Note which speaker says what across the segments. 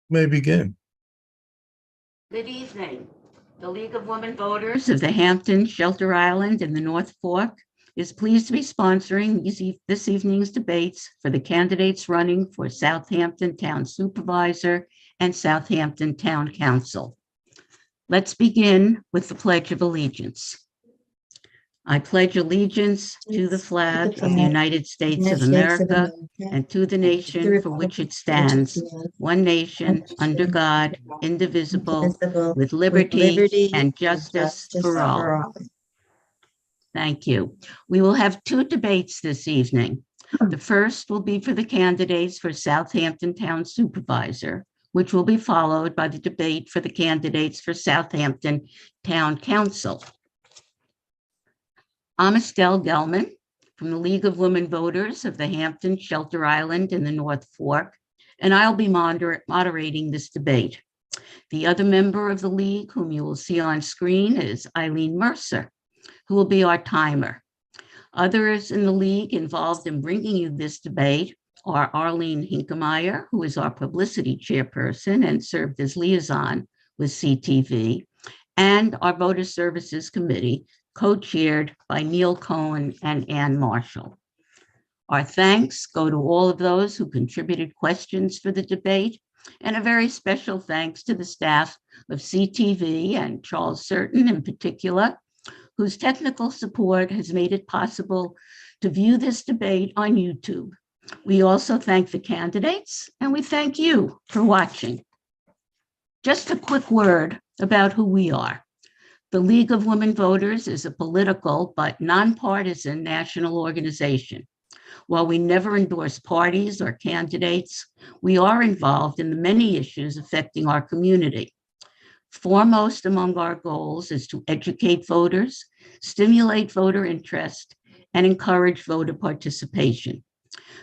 Speaker 1: May begin.
Speaker 2: Good evening. The League of Women Voters of the Hampton, Shelter Island, and the North Fork is pleased to be sponsoring this evening's debates for the candidates running for Southampton Town Supervisor and Southampton Town Council. Let's begin with the Pledge of Allegiance. I pledge allegiance to the flag of the United States of America and to the nation for which it stands, one nation, under God, indivisible, with liberty and justice for all. Thank you. We will have two debates this evening. The first will be for the candidates for Southampton Town Supervisor, which will be followed by the debate for the candidates for Southampton Town Council. I'm Estelle Gelman from the League of Women Voters of the Hampton, Shelter Island, and the North Fork, and I'll be moderating this debate. The other member of the League whom you will see on screen is Eileen Mercer, who will be our timer. Others in the League involved in bringing you this debate are Arlene Hinkemeyer, who is our publicity chairperson and served as liaison with CTV, and our Voter Services Committee, co-chaired by Neil Cohen and Ann Marshall. Our thanks go to all of those who contributed questions for the debate, and a very special thanks to the staff of CTV and Charles Certain in particular, whose technical support has made it possible to view this debate on YouTube. We also thank the candidates, and we thank you for watching. Just a quick word about who we are. The League of Women Voters is a political but nonpartisan national organization. While we never endorse parties or candidates, we are involved in the many issues affecting our community. Foremost among our goals is to educate voters, stimulate voter interest, and encourage voter participation.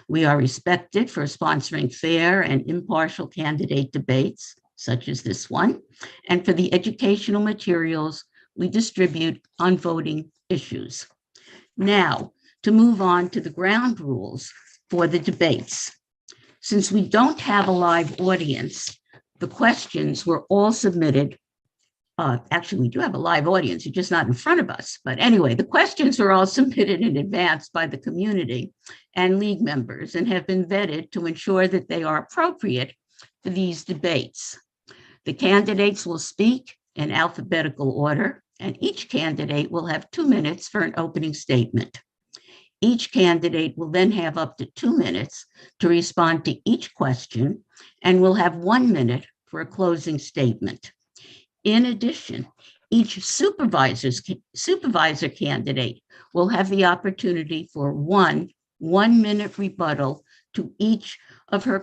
Speaker 2: We are respected for sponsoring fair and impartial candidate debates, such as this one, and for the educational materials we distribute on voting issues. Now, to move on to the ground rules for the debates. Since we don't have a live audience, the questions were all submitted. Actually, we do have a live audience, it's just not in front of us. But anyway, the questions were all submitted in advance by the community and League members and have been vetted to ensure that they are appropriate for these debates. The candidates will speak in alphabetical order, and each candidate will have 2 minutes for an opening statement. Each candidate will then have up to 2 minutes to respond to each question and will have 1 minute for a closing statement. In addition, each supervisor candidate will have the opportunity for one 1-minute rebuttal to each of her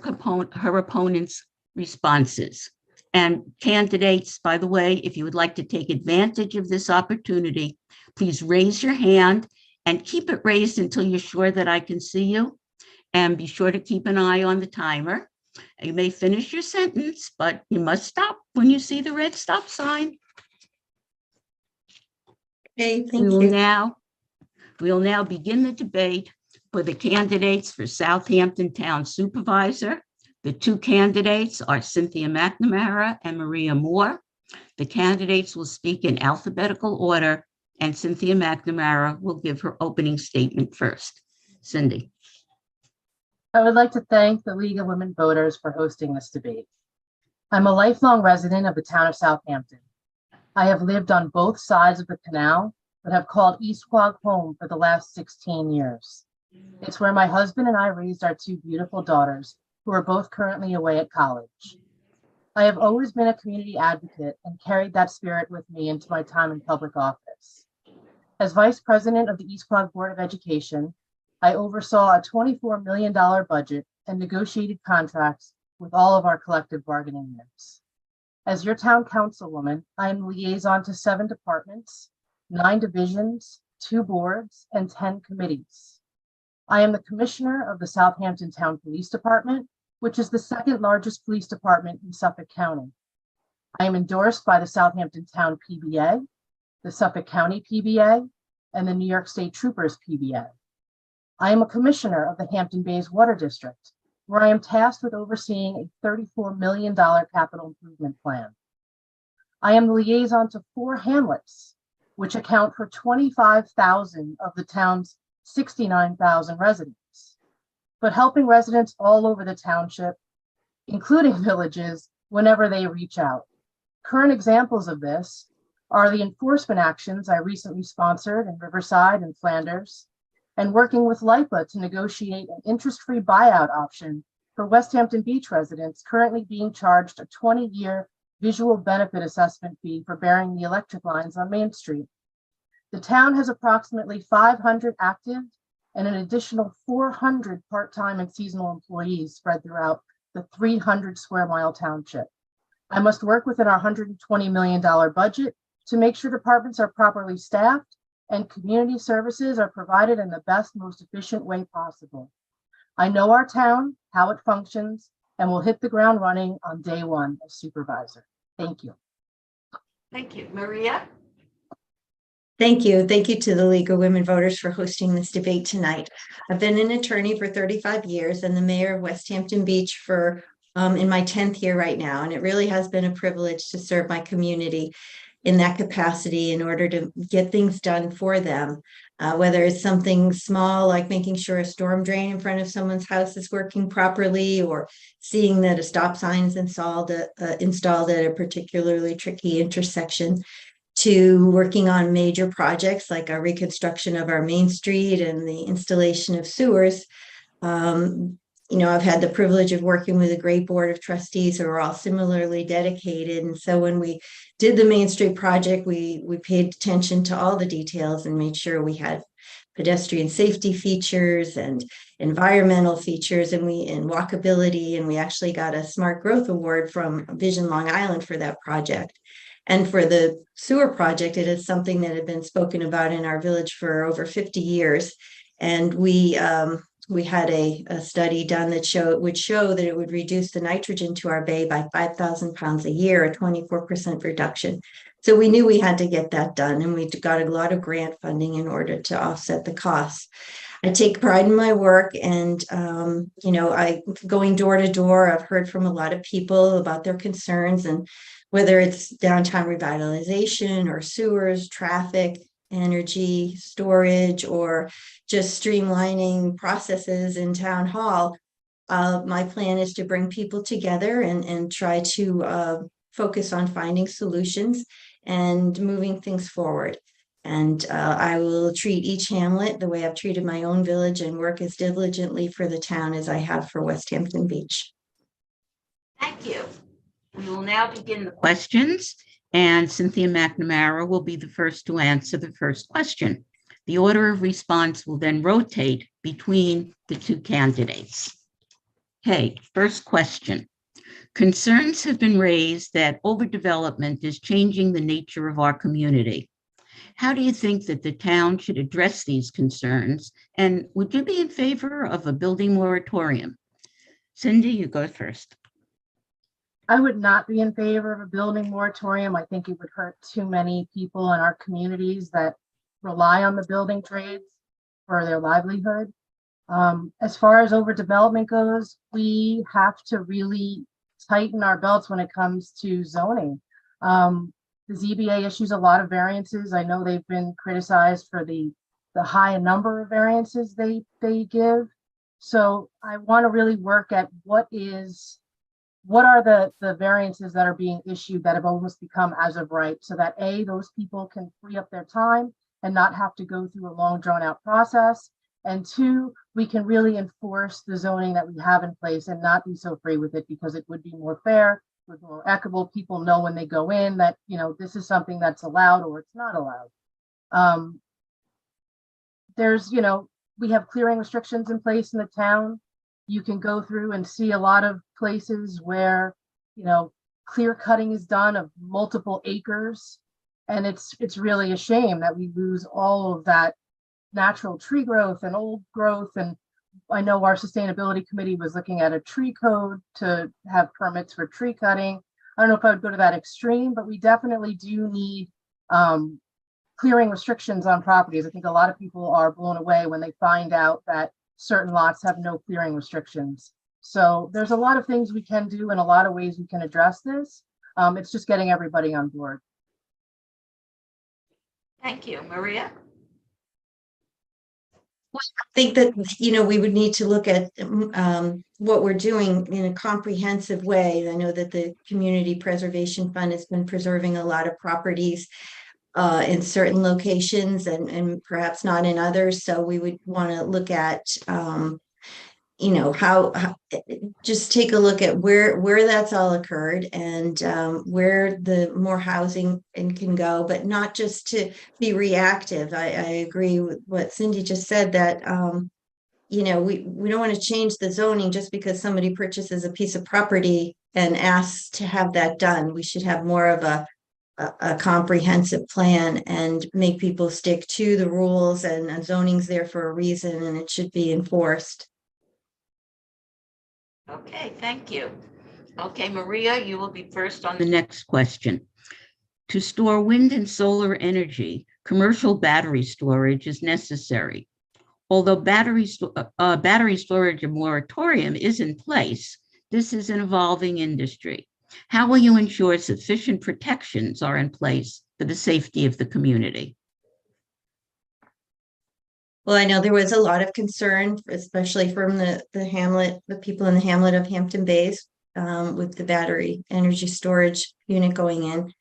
Speaker 2: opponent's responses. And candidates, by the way, if you would like to take advantage of this opportunity, please raise your hand and keep it raised until you're sure that I can see you. And be sure to keep an eye on the timer. You may finish your sentence, but you must stop when you see the red stop sign.
Speaker 3: Okay, thank
Speaker 2: We
Speaker 3: you.
Speaker 2: will now begin the debate for the candidates for Southampton Town Supervisor. The two candidates are Cynthia McNamara and Maria Moore. The candidates will speak in alphabetical order, and Cynthia McNamara will give her opening statement first. Cindy.
Speaker 4: I would like to thank the League of Women Voters for hosting this debate. I'm a lifelong resident of the town of Southampton. I have lived on both sides of the canal, but have called East Quogue home for the last 16 years. It's where my husband and I raised our two beautiful daughters, who are both currently away at college. I have always been a community advocate and carried that spirit with me into my time in public office. As Vice President of the East Quogue Board of Education, I oversaw a $24 million budget and negotiated contracts with all of our collective bargaining units. As your town councilwoman, I am liaison to 7 departments, 9 divisions, 2 boards, and 10 committees. I am the commissioner of the Southampton Town Police Department, which is the 2nd largest police department in Suffolk County. I am endorsed by the Southampton Town PBA, the Suffolk County PBA, and the New York State Troopers PBA. I am a commissioner of the Hampton Bays Water District, where I am tasked with overseeing a $34 million capital improvement plan. I am the liaison to 4 hamlets, which account for 25,000 of the town's 69,000 residents, but helping residents all over the township, including villages, whenever they reach out. Current examples of this are the enforcement actions I recently sponsored in Riverside and Flanders, and working with LIPA to negotiate an interest-free buyout option for West Hampton Beach residents currently being charged a 20-year visual benefit assessment fee for burying the electric lines on Main Street. The town has approximately 500 active and an additional 400 part-time and seasonal employees spread throughout the 300 square mile township. I must work within our $120 million budget to make sure departments are properly staffed and community services are provided in the best, most efficient way possible. I know our town, how it functions, and will hit the ground running on day one as supervisor. Thank you.
Speaker 2: Thank you. Maria?
Speaker 1: Thank you. Thank you to the League of Women Voters for hosting this debate tonight. I've been an attorney for 35 years and the mayor of West Hampton Beach for in my 10th year right now. And it really has been a privilege to serve my community in that capacity in order to get things done for them. Whether it's something small like making sure a storm drain in front of someone's house is working properly, or seeing that a stop sign is installed at a particularly tricky intersection, to working on major projects like our reconstruction of our Main Street and the installation of sewers. I've had the privilege of working with a great board of trustees who are all similarly dedicated. And so when we did the Main Street project, we paid attention to all the details and made sure we had pedestrian safety features and environmental features and walkability. And we actually got a Smart Growth Award from Vision Long Island for that project. And for the sewer project, it is something that had been spoken about in our village for over 50 years. And we had a study done that would show that it would reduce the nitrogen to our bay by 5,000 pounds a year, a 24% reduction. So we knew we had to get that done, and we got a lot of grant funding in order to offset the costs. I take pride in my work, and I going door to door, I've heard from a lot of people about their concerns, and whether it's downtown revitalization or sewers, traffic, energy, storage, or just streamlining processes in town hall. My plan is to bring people together and try to focus on finding solutions and moving things forward. And I will treat each hamlet the way I've treated my own village and work as diligently for the town as I have for West Hampton Beach.
Speaker 2: Thank you. We will now begin the questions, and Cynthia McNamara will be the first to answer the first question. The order of response will then rotate between the two candidates. Okay, first question. Concerns have been raised that overdevelopment is changing the nature of our community. How do you think that the town should address these concerns? And would you be in favor of a building moratorium? Cindy, you go first.
Speaker 4: I would not be in favor of a building moratorium. I think it would hurt too many people in our communities that rely on the building trades for their livelihood. As far as overdevelopment goes, we have to really tighten our belts when it comes to zoning. The ZBA issues a lot of variances. I know they've been criticized for the high number of variances they give. So I want to really work at what are the variances that are being issued that have almost become as of right, so that A, those people can free up their time and not have to go through a long drawn out process. And 2, we can really enforce the zoning that we have in place and not be so free with it, because it would be more fair, would be more equitable. People know when they go in that, this is something that's allowed or it's not allowed. We have clearing restrictions in place in the town. You can go through and see a lot of places where, clear cutting is done of multiple acres. And it's really a shame that we lose all of that natural tree growth and old growth. And I know our sustainability committee was looking at a tree code to have permits for tree cutting. I don't know if I would go to that extreme, but we definitely do need clearing restrictions on properties. I think a lot of people are blown away when they find out that certain lots have no clearing restrictions. So there's a lot of things we can do and a lot of ways we can address this. It's just getting everybody on board.
Speaker 2: Thank you. Maria?
Speaker 1: I think that, we would need to look at what we're doing in a comprehensive way. I know that the Community Preservation Fund has been preserving a lot of properties in certain locations and perhaps not in others. So we would want to look at, how just take a look at where that's all occurred and where the more housing and can go, but not just to be reactive. I agree with what Cindy just said, that we don't want to change the zoning just because somebody purchases a piece of property and asks to have that done. We should have more of a comprehensive plan and make people stick to the rules, and zoning's there for a reason and it should be enforced.
Speaker 2: Okay, thank you. Okay, Maria, you will be first on the next question. To store wind and solar energy, commercial battery storage is necessary. Although battery storage moratorium is in place, this is an evolving industry. How will you ensure sufficient protections are in place for the safety of the community?
Speaker 1: Well, I know there was a lot of concern, especially from the people in the hamlet of Hampton Bays, with the battery energy storage unit going in.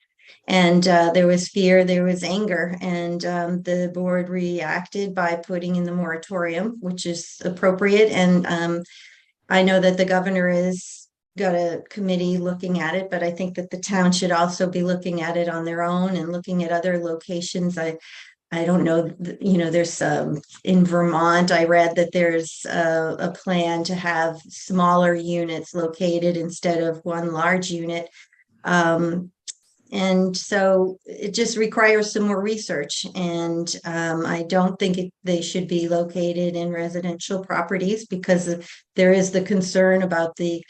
Speaker 1: And there was fear, there was anger, and the board reacted by putting in the moratorium, which is appropriate. And I know that the governor has got a committee looking at it, but I think that the town should also be looking at it on their own and looking at other locations. I don't know, there's in Vermont, I read that there's a plan to have smaller units located instead of one large unit. And so it just requires some more research. And I don't think they should be located in residential properties, because there is the concern about they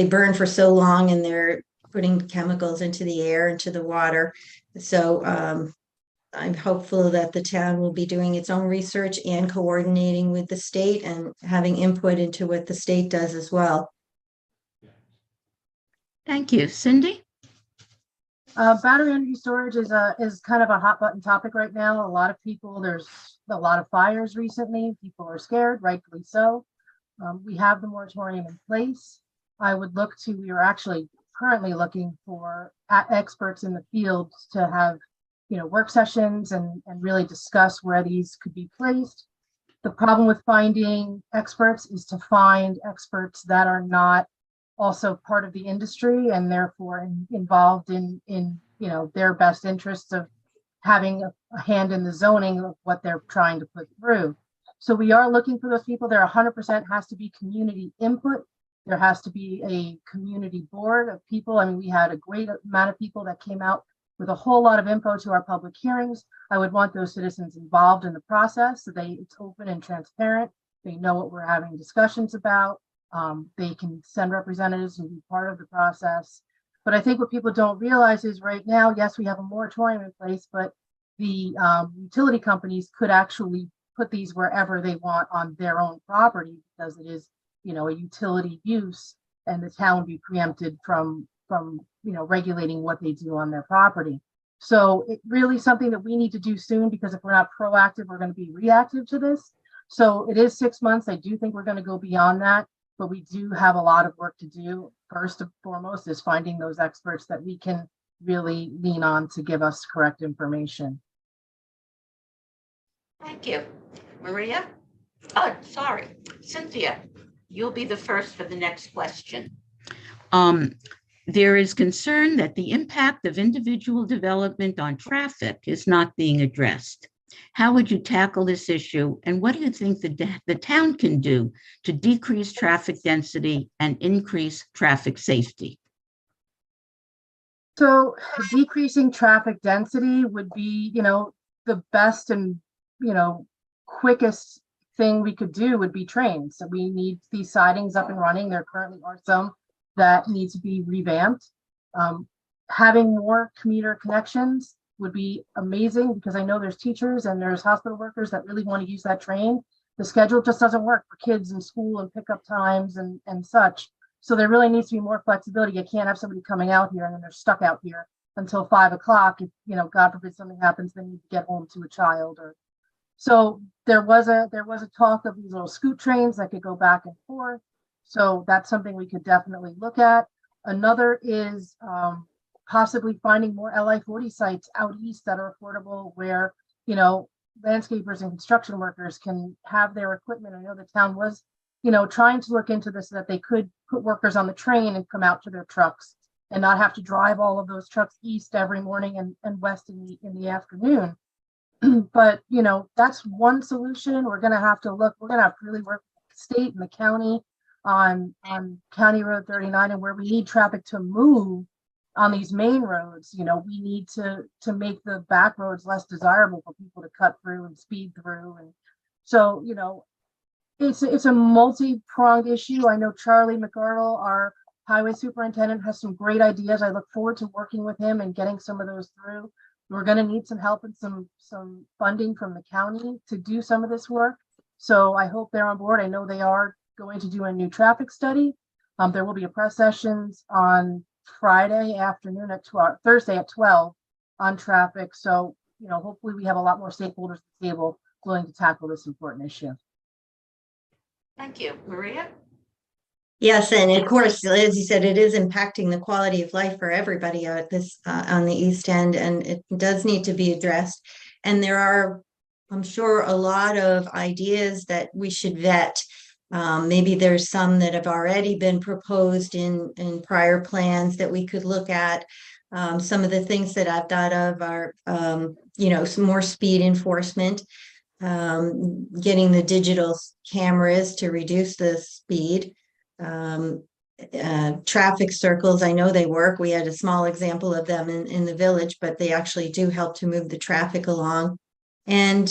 Speaker 1: burn for so long and they're putting chemicals into the air, into the water. So I'm hopeful that the town will be doing its own research and coordinating with the state and having input into what the state does as well.
Speaker 2: Thank you. Cindy?
Speaker 4: Battery energy storage is kind of a hot button topic right now. A lot of people, there's a lot of fires recently. People are scared, rightfully so. We have the moratorium in place. We are actually currently looking for experts in the field to have, work sessions and really discuss where these could be placed. The problem with finding experts is to find experts that are not also part of the industry and therefore involved in their best interests of having a hand in the zoning of what they're trying to put through. So we are looking for those people. There 100% has to be community input. There has to be a community board of people. I mean, we had a great amount of people that came out with a whole lot of info to our public hearings. I would want those citizens involved in the process so it's open and transparent. They know what we're having discussions about. They can send representatives and be part of the process. But I think what people don't realize is right now, yes, we have a moratorium in place, but the utility companies could actually put these wherever they want on their own property, because it is, a utility use, and the town would be preempted from regulating what they do on their property. So it really something that we need to do soon, because if we're not proactive, we're going to be reactive to this. So it is 6 months. I do think we're going to go beyond that, but we do have a lot of work to do. First and foremost is finding those experts that we can really lean on to give us correct information.
Speaker 2: Thank you. Maria? Oh, sorry. Cynthia, you'll be the first for the next question. There is concern that the impact of individual development on traffic is not being addressed. How would you tackle this issue, and what do you think the town can do to decrease traffic density and increase traffic safety?
Speaker 4: So decreasing traffic density would be, the best and, quickest thing we could do would be trains. So we need these sidings up and running. There currently are some that need to be revamped. Having more commuter connections would be amazing, because I know there's teachers and there's hospital workers that really want to use that train. the schedule just doesn't work for kids in school and pickup times and such. So there really needs to be more flexibility. You can't have somebody coming out here and then they're stuck out here until 5 o'clock. If, God forbid something happens, they need to get home to a child. Or so there was a talk of these little scoot trains that could go back and forth. So that's something we could definitely look at. Another is possibly finding more LI-40 sites out east that are affordable, where landscapers and construction workers can have their equipment. I know the town was trying to look into this so that they could put workers on the train and come out to their trucks and not have to drive all of those trucks east every morning and west in the afternoon. But that's one solution. We're going to have to really work with the state and the county on County Road 39, and where we need traffic to move on these main roads. We need to make the back roads less desirable for people to cut through and speed through. And so it's a multi-pronged issue. I know Charlie McArdle, our highway superintendent, has some great ideas. I look forward to working with him and getting some of those through. We're going to need some help and some funding from the county to do some of this work. So I hope they're on board. I know they are going to do a new traffic study. There will be a press sessions on Friday afternoon at 12, Thursday at 12 on traffic. So, hopefully we have a lot more stakeholders at the table willing to tackle this important issue.
Speaker 2: Thank you. Maria?
Speaker 1: Yes, and of course, as you said, it is impacting the quality of life for everybody out on the East End, and it does need to be addressed. And there are, I'm sure, a lot of ideas that we should vet. Maybe there's some that have already been proposed in prior plans that we could look at. Some of the things that I've thought of are, some more speed enforcement, getting the digital cameras to reduce the speed. Traffic circles, I know they work. We had a small example of them in the village, but they actually do help to move the traffic along. And,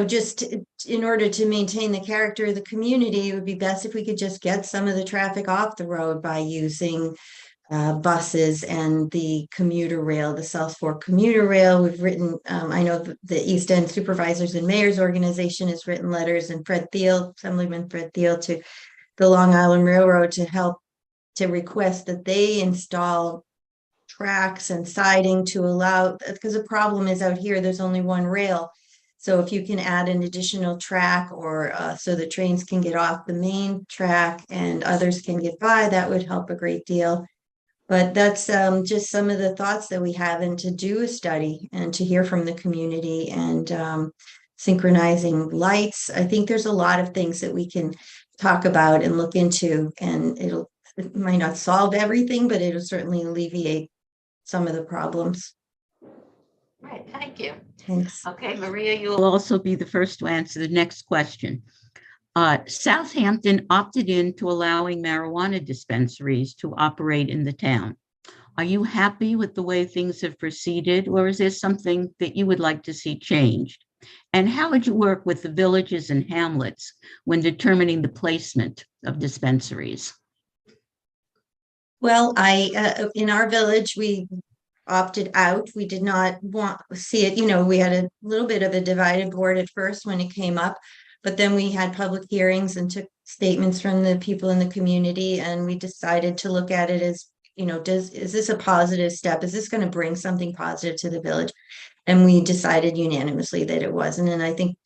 Speaker 1: just in order to maintain the character of the community, it would be best if we could just get some of the traffic off the road by using buses and the commuter rail, the South Fork commuter rail. We've written, I know the East End Supervisors and Mayors Organization has written letters, and Assemblyman Fred Thiel, to the Long Island Railroad to request that they install tracks and siding to allow, because the problem is out here, there's only one rail. So if you can add an additional track, or so the trains can get off the main track and others can get by, that would help a great deal. But that's just some of the thoughts that we have, and to do a study and to hear from the community, and synchronizing lights. I think there's a lot of things that we can talk about and look into, and it might not solve everything, but it'll certainly alleviate some of the problems.
Speaker 2: Right, thank you.
Speaker 1: Thanks.
Speaker 2: Okay, Maria, you will also be the first to answer the next question. Southampton opted in to allowing marijuana dispensaries to operate in the town. Are you happy with the way things have proceeded, or is there something that you would like to see changed? And how would you work with the villages and hamlets when determining the placement of dispensaries?
Speaker 1: Well, in our village, we opted out. We did not want to see it. We had a little bit of a divided board at first when it came up, but then we had public hearings and took statements from the people in the community, and we decided to look at it as, is this a positive step? Is this going to bring something positive to the village? And we decided unanimously that it wasn't. And I think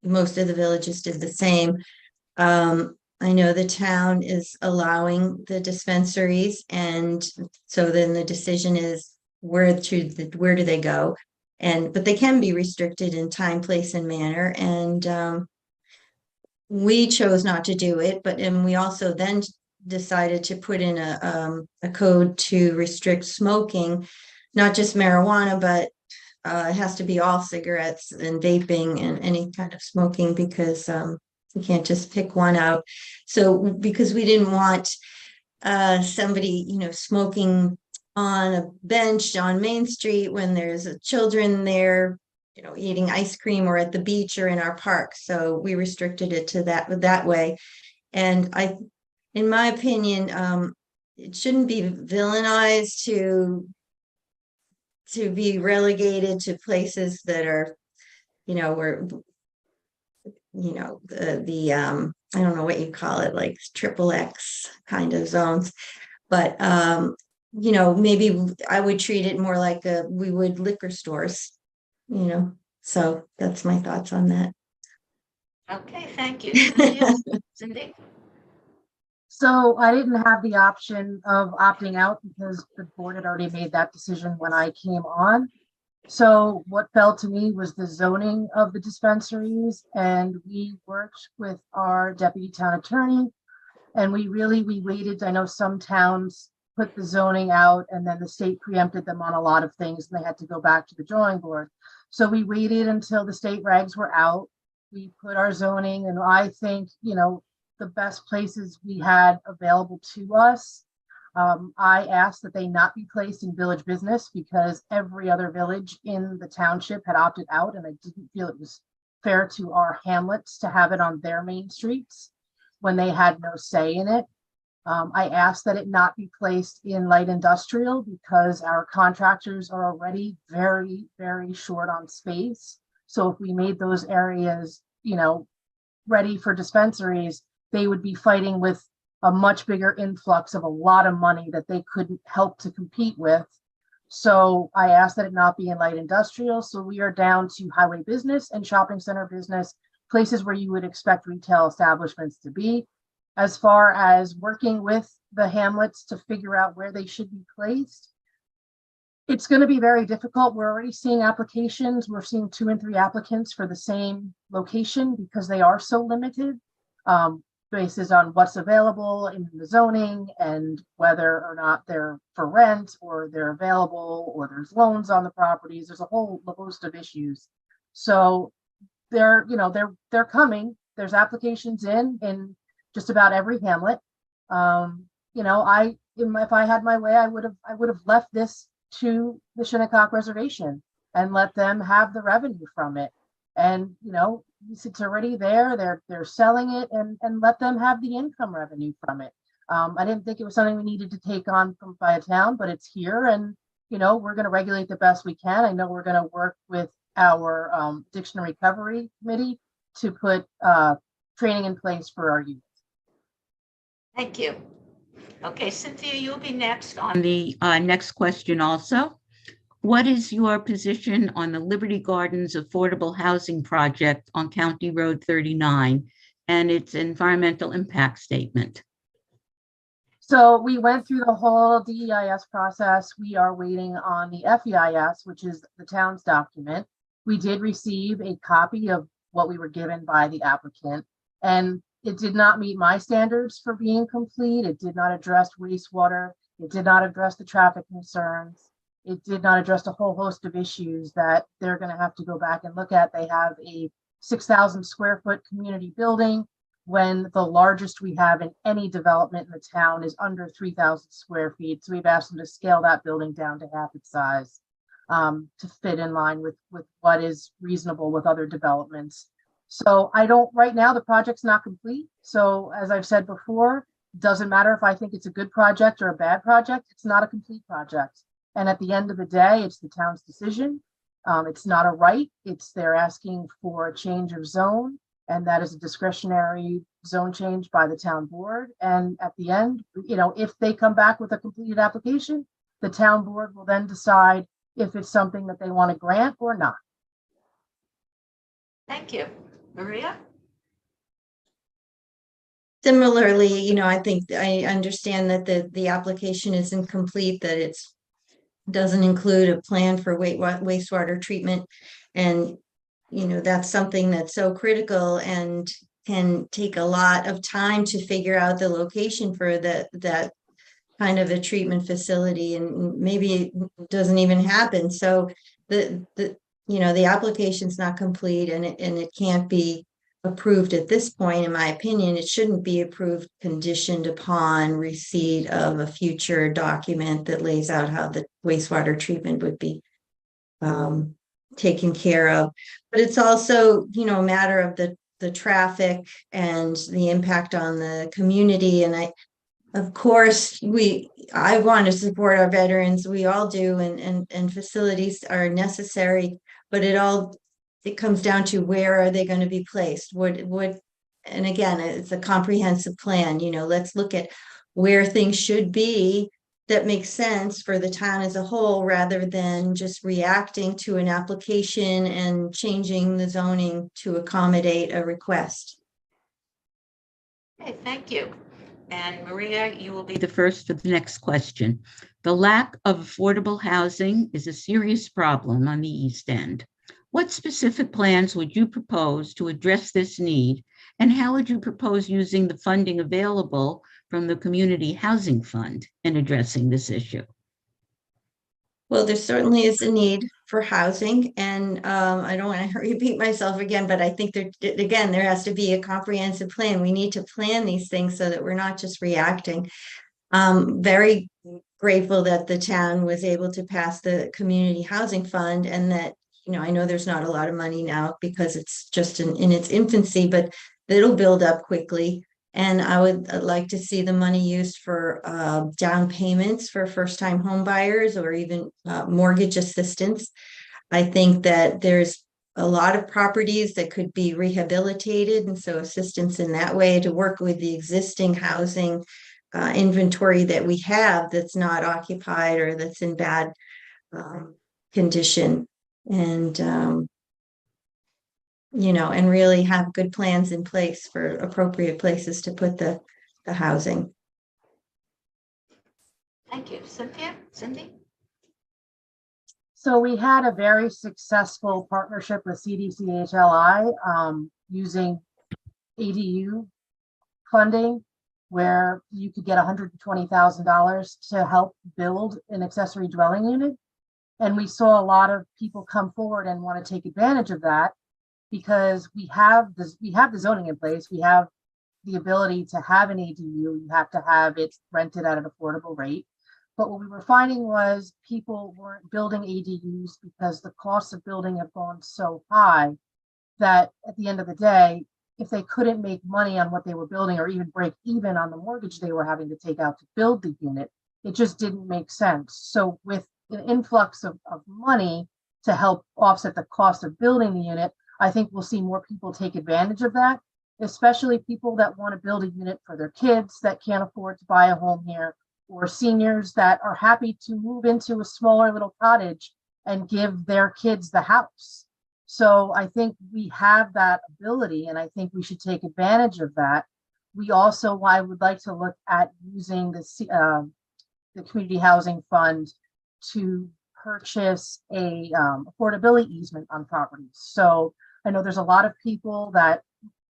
Speaker 1: most of the villages did the same. I know the town is allowing the dispensaries, and so then the decision is where do they go? But they can be restricted in time, place, and manner. And we chose not to do it, and we also then decided to put in a code to restrict smoking, not just marijuana, but it has to be all cigarettes and vaping and any kind of smoking, because you can't just pick one out. So because we didn't want somebody, smoking on a bench on Main Street when there's children there, eating ice cream, or at the beach or in our park. So we restricted it to that way. And in my opinion, it shouldn't be villainized to be relegated to places that are, where I don't know what you call it, like triple X kind of zones. But, maybe I would treat it more like we would liquor stores, so that's my thoughts on that.
Speaker 2: Okay, thank you. Cynthia? Cindy?
Speaker 4: So I didn't have the option of opting out because the board had already made that decision when I came on. So what fell to me was the zoning of the dispensaries, and we worked with our deputy town attorney. And we waited. I know some towns put the zoning out and then the state preempted them on a lot of things and they had to go back to the drawing board. So we waited until the state regs were out. We put our zoning, and I think, the best places we had available to us. I asked that they not be placed in village business because every other village in the township had opted out, and I didn't feel it was fair to our hamlets to have it on their main streets when they had no say in it. I asked that it not be placed in light industrial because our contractors are already very, very short on space. So if we made those areas, ready for dispensaries, they would be fighting with a much bigger influx of a lot of money that they couldn't help to compete with. So I asked that it not be in light industrial. So we are down to highway business and shopping center business, places where you would expect retail establishments to be. As far as working with the hamlets to figure out where they should be placed, it's going to be very difficult. We're already seeing applications. We're seeing 2 and 3 applicants for the same location because they are so limited, basis on what's available in the zoning and whether or not they're for rent or they're available or there's loans on the properties. There's a whole host of issues. So they're coming. There's applications in just about every hamlet. If I had my way, I would have left this to the Shinnecock Reservation and let them have the revenue from it. And it's already there. They're selling it, and let them have the income revenue from it. I didn't think it was something we needed to take on by a town, but it's here, and we're going to regulate the best we can. I know we're going to work with our addiction and recovery committee to put training in place for our youth.
Speaker 2: Thank you. Okay, Cynthia, you'll be next on the next question also. What is your position on the Liberty Gardens Affordable Housing Project on County Road 39 and its environmental impact statement?
Speaker 4: So we went through the whole DEIS process. We are waiting on the FEIS, which is the town's document. We did receive a copy of what we were given by the applicant, and it did not meet my standards for being complete. It did not address wastewater. It did not address the traffic concerns. It did not address a whole host of issues that they're going to have to go back and look at. They have a 6,000 square foot community building when the largest we have in any development in the town is under 3,000 square feet. So we've asked them to scale that building down to half its size to fit in line with what is reasonable with other developments. So right now the project's not complete. So as I've said before, it doesn't matter if I think it's a good project or a bad project, it's not a complete project. And at the end of the day, it's the town's decision. It's not a right. They're asking for a change of zone, and that is a discretionary zone change by the town board. And at the end, if they come back with a completed application, the town board will then decide if it's something that they want to grant or not.
Speaker 2: Thank you. Maria?
Speaker 1: Similarly, I think I understand that the application is incomplete, that it doesn't include a plan for wastewater treatment. And, that's something that's so critical and can take a lot of time to figure out the location for that kind of a treatment facility, and maybe it doesn't even happen. So the application's not complete, and it can't be approved at this point. In my opinion, it shouldn't be approved conditioned upon receipt of a future document that lays out how the wastewater treatment would be taken care of. But it's also, a matter of the traffic and the impact on the community. And of course, I want to support our veterans. We all do, and facilities are necessary, but it all it comes down to where are they going to be placed? And again, it's a comprehensive plan, let's look at where things should be that makes sense for the town as a whole, rather than just reacting to an application and changing the zoning to accommodate a request.
Speaker 2: Okay, thank you. And Maria, you will be the first for the next question. The lack of affordable housing is a serious problem on the East End. What specific plans would you propose to address this need, and how would you propose using the funding available from the Community Housing Fund in addressing this issue?
Speaker 1: Well, there certainly is a need for housing, and I don't want to repeat myself again, but I think there has to be a comprehensive plan. We need to plan these things so that we're not just reacting. Very grateful that the town was able to pass the Community Housing Fund, and that, I know there's not a lot of money now because it's just in its infancy, but it'll build up quickly. And I would like to see the money used for down payments for first-time home buyers, or even mortgage assistance. I think that there's a lot of properties that could be rehabilitated, and so assistance in that way to work with the existing housing inventory that we have that's not occupied or that's in bad condition. And and really have good plans in place for appropriate places to put the housing.
Speaker 2: Thank you. Cynthia? Cindy?
Speaker 4: So we had a very successful partnership with CDCHLI using ADU funding, where you could get $120,000 to help build an accessory dwelling unit. And we saw a lot of people come forward and want to take advantage of that, because we have the zoning in place. We have the ability to have an ADU. You have to have it rented at an affordable rate. But what we were finding was people weren't building ADUs because the costs of building have gone so high that at the end of the day, if they couldn't make money on what they were building, or even break even on the mortgage they were having to take out to build the unit, it just didn't make sense. So with an influx of money to help offset the cost of building the unit, I think we'll see more people take advantage of that, especially people that want to build a unit for their kids that can't afford to buy a home here, or seniors that are happy to move into a smaller little cottage and give their kids the house. So I think we have that ability, and I think we should take advantage of that. We also, I would like to look at using the Community Housing Fund to purchase a affordability easement on properties. So I know there's a lot of people that,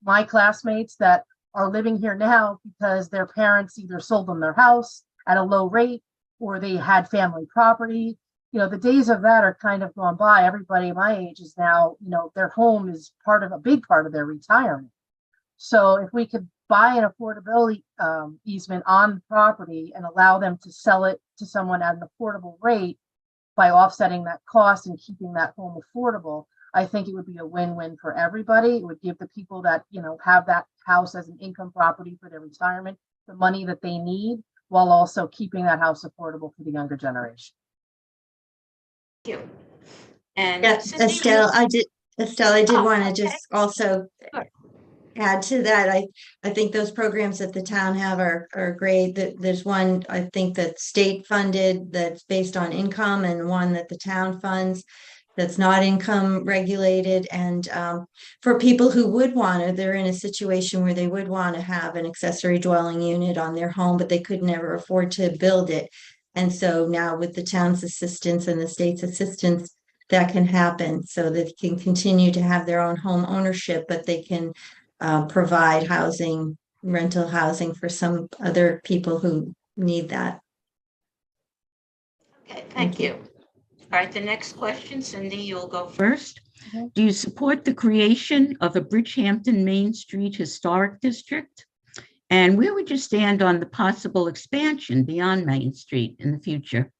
Speaker 4: my classmates, that are living here now because their parents either sold them their house at a low rate, or they had family property. The days of that are kind of gone by. Everybody my age is now, their home is a big part of their retirement. So if we could buy an affordability easement on the property and allow them to sell it to someone at an affordable rate by offsetting that cost and keeping that home affordable, I think it would be a win-win for everybody. It would give the people that, have that house as an income property for their retirement the money that they need, while also keeping that house affordable for the younger generation.
Speaker 2: Thank you. And
Speaker 1: Yes,
Speaker 2: Cindy,
Speaker 1: Estelle, I did want to
Speaker 2: okay.
Speaker 1: just also
Speaker 2: Sure.
Speaker 1: add to that. I think those programs that the town have are great. There's one, I think, that's state funded, that's based on income, and one that the town funds that's not income regulated. And for people who would want to, they're in a situation where they would want to have an accessory dwelling unit on their home, but they could never afford to build it. And so now with the town's assistance and the state's assistance, that can happen, so that they can continue to have their own home ownership, but they can provide housing, rental housing for some other people who need that.
Speaker 2: Okay, thank you. All right, the next question, Cindy, you'll go first.
Speaker 4: Mhm.
Speaker 2: Do you support the creation of a Bridgehampton Main Street Historic District? And where would you stand on the possible expansion beyond Main Street in the future?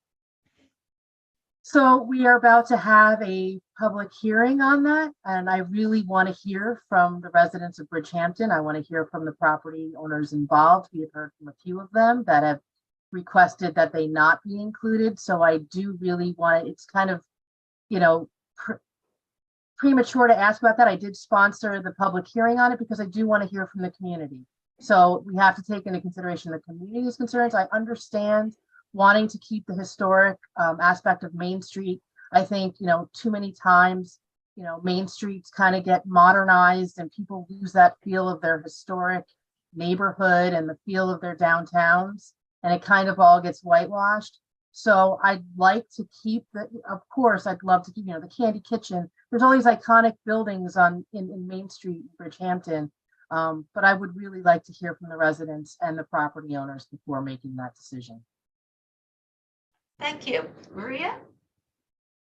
Speaker 4: So we are about to have a public hearing on that, and I really want to hear from the residents of Bridgehampton. I want to hear from the property owners involved. We have heard from a few of them that have requested that they not be included. So I do really want it. It's kind of, premature to ask about that. I did sponsor the public hearing on it because I do want to hear from the community. So we have to take into consideration the community's concerns. I understand wanting to keep the historic aspect of Main Street. I think, too many times, Main Streets kind of get modernized and people lose that feel of their historic neighborhood and the feel of their downtowns, and it kind of all gets whitewashed. So I'd like to keep of course, I'd love to keep, the Candy Kitchen. There's all these iconic buildings in Main Street, Bridgehampton. But I would really like to hear from the residents and the property owners before making that decision.
Speaker 2: Thank you. Maria?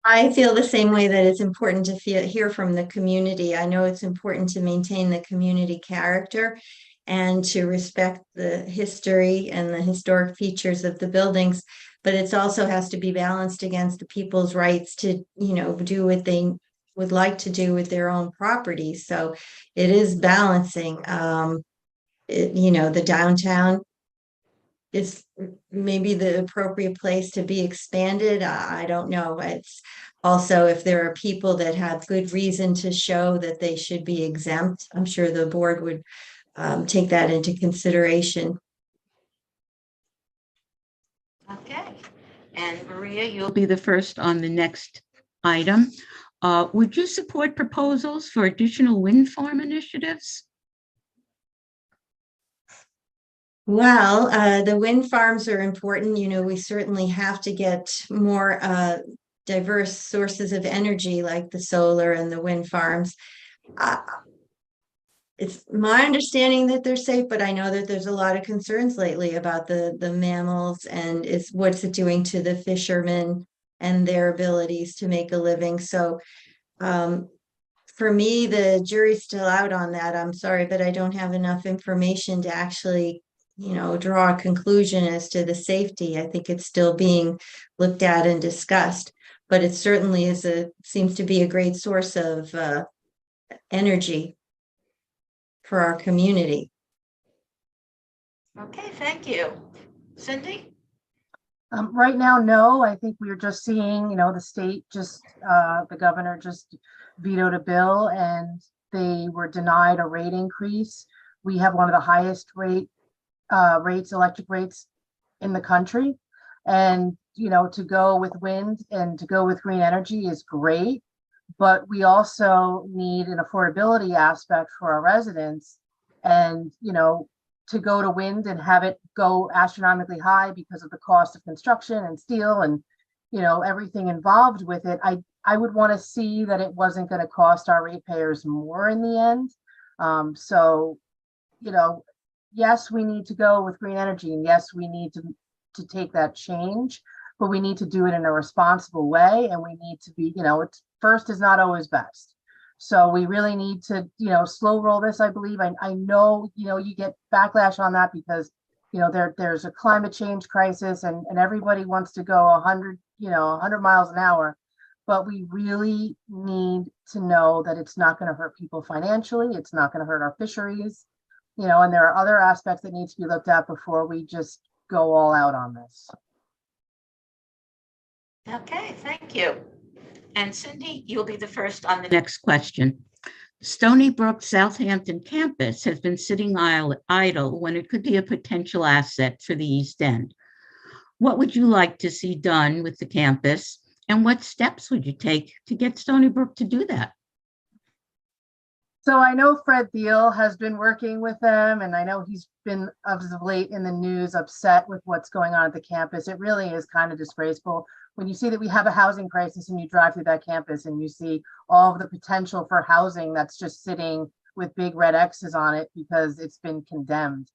Speaker 1: I feel the same way, that it's important to hear from the community. I know it's important to maintain the community character and to respect the history and the historic features of the buildings, but it also has to be balanced against the people's rights to, do what they would like to do with their own property. So it is balancing. The downtown is maybe the appropriate place to be expanded. I don't know. It's also, if there are people that have good reason to show that they should be exempt, I'm sure the board would take that into consideration.
Speaker 2: Okay. And Maria, you'll be the first on the next item. Would you support proposals for additional wind farm initiatives?
Speaker 1: Well, the wind farms are important. We certainly have to get more diverse sources of energy like the solar and the wind farms. It's my understanding that they're safe, but I know that there's a lot of concerns lately about the mammals and what's it doing to the fishermen and their abilities to make a living. So for me, the jury's still out on that. I'm sorry, but I don't have enough information to actually draw a conclusion as to the safety. I think it's still being looked at and discussed, but it certainly seems to be a great source of energy for our community.
Speaker 2: Okay, thank you. Cindy?
Speaker 4: Right now, no. I think we are just seeing, the state the governor just vetoed a bill and they were denied a rate increase. We have one of the highest electric rates in the country. And, to go with wind and to go with green energy is great, but we also need an affordability aspect for our residents. And, to go to wind and have it go astronomically high because of the cost of construction and steel and, everything involved with it, I would want to see that it wasn't going to cost our ratepayers more in the end. Yes, we need to go with green energy, and yes, we need to take that change, but we need to do it in a responsible way, and we need to be, it's first is not always best. So we really need to, slow roll this, I believe. I know, you get backlash on that because, there's a climate change crisis and everybody wants to go 100 miles an hour. But we really need to know that it's not going to hurt people financially. It's not going to hurt our fisheries, and there are other aspects that need to be looked at before we just go all out on this.
Speaker 2: Okay, thank you. And Cindy, you'll be the first on the next question. Stony Brook Southampton campus has been sitting idle when it could be a potential asset for the East End. What would you like to see done with the campus, and what steps would you take to get Stony Brook to do that?
Speaker 4: So I know Fred Thiel has been working with them, and I know he's been as of late in the news upset with what's going on at the campus. It really is kind of disgraceful when you see that we have a housing crisis and you drive through that campus and you see all of the potential for housing that's just sitting with big red X's on it because it's been condemned.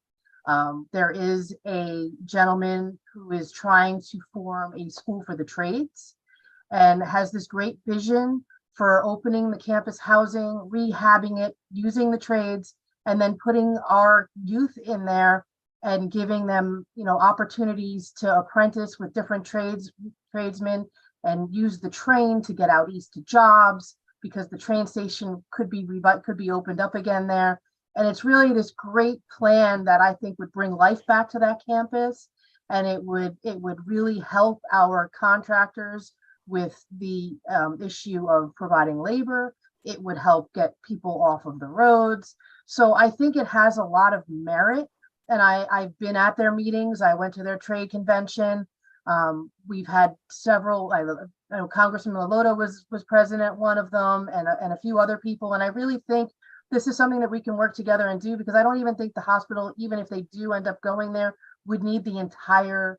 Speaker 4: There is a gentleman who is trying to form a school for the trades and has this great vision for opening the campus housing, rehabbing it, using the trades, and then putting our youth in there and giving them, opportunities to apprentice with different tradesmen and use the train to get out east to jobs, because the train station could be opened up again there. And it's really this great plan that I think would bring life back to that campus, and it would really help our contractors with the issue of providing labor, it would help get people off of the roads. So I think it has a lot of merit. And I've been at their meetings. I went to their trade convention. We've had several, I know Congressman Laloto was present at one of them, and a few other people. And I really think this is something that we can work together and do, because I don't even think the hospital, even if they do end up going there, would need the entire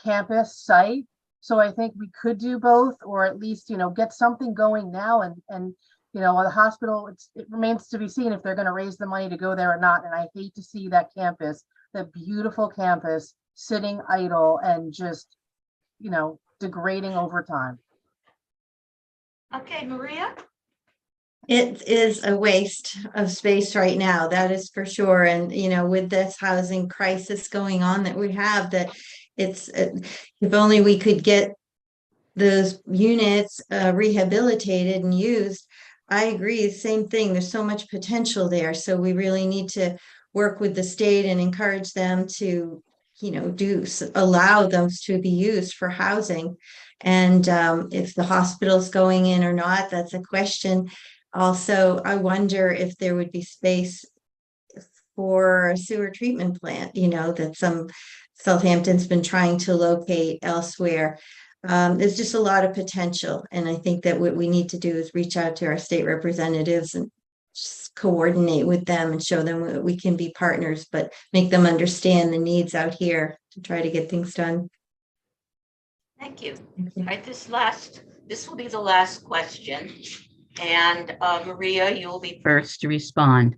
Speaker 4: campus site. So I think we could do both, or at least, get something going now. And the hospital, it remains to be seen if they're going to raise the money to go there or not. And I hate to see that campus, that beautiful campus, sitting idle and just, degrading over time.
Speaker 2: Okay, Maria?
Speaker 1: It is a waste of space right now, that is for sure. And, with this housing crisis going on that we have, that it's, if only we could get those units rehabilitated and used. I agree, same thing. There's so much potential there. So we really need to work with the state and encourage them to, allow those to be used for housing. And if the hospital's going in or not, that's a question. Also, I wonder if there would be space for a sewer treatment plant, that Southampton's been trying to locate elsewhere. There's just a lot of potential. And I think that what we need to do is reach out to our state representatives and just coordinate with them and show them that we can be partners, but make them understand the needs out here to try to get things done.
Speaker 2: Thank you. All right, this will be the last question. And Maria, you'll be first to respond.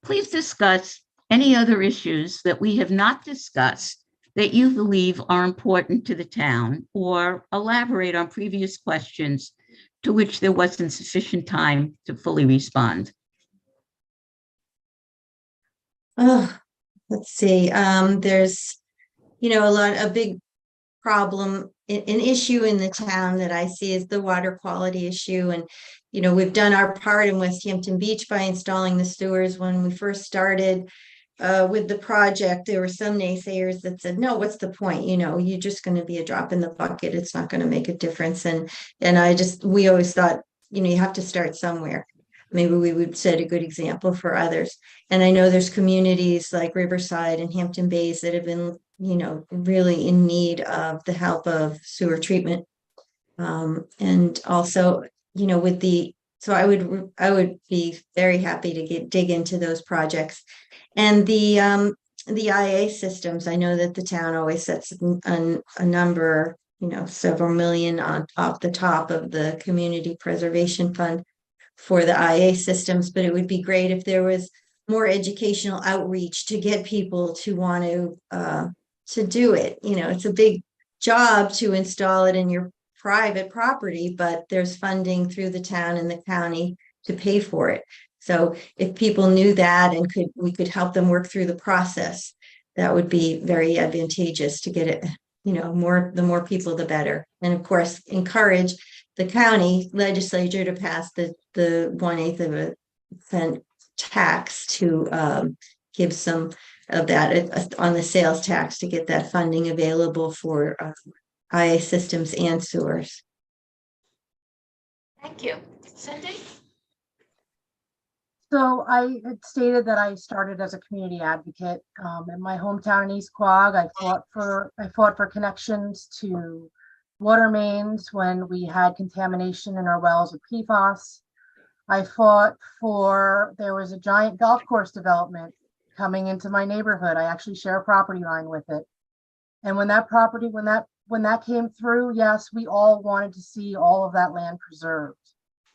Speaker 2: Please discuss any other issues that we have not discussed that you believe are important to the town, or elaborate on previous questions to which there wasn't sufficient time to fully respond.
Speaker 1: Oh, let's see. There's, a big problem, an issue in the town that I see is the water quality issue. And, we've done our part in West Hampton Beach by installing the sewers. When we first started with the project, there were some naysayers that said, no, what's the point? You're just going to be a drop in the bucket. It's not going to make a difference. And we always thought, you have to start somewhere. Maybe we would set a good example for others. And I know there's communities like Riverside and Hampton Bays that have been, really in need of the help of sewer treatment. And also, so I would be very happy to dig into those projects. And the IA systems, I know that the town always sets a number, several million off the top of the Community Preservation Fund for the IA systems, but it would be great if there was more educational outreach to get people to want to do it. It's a big job to install it in your private property, but there's funding through the town and the county to pay for it. So if people knew that and we could help them work through the process, that would be very advantageous to get it, the more people, the better. And of course, encourage the county legislature to pass the 1/8 of a cent tax to give some of that on the sales tax to get that funding available for IA systems and sewers.
Speaker 2: Thank you. Cindy?
Speaker 4: So I had stated that I started as a community advocate in my hometown in East Quogue. I fought for connections to water mains when we had contamination in our wells with PFAS. I fought there was a giant golf course development coming into my neighborhood. I actually share a property line with it. And when that came through, yes, we all wanted to see all of that land preserved.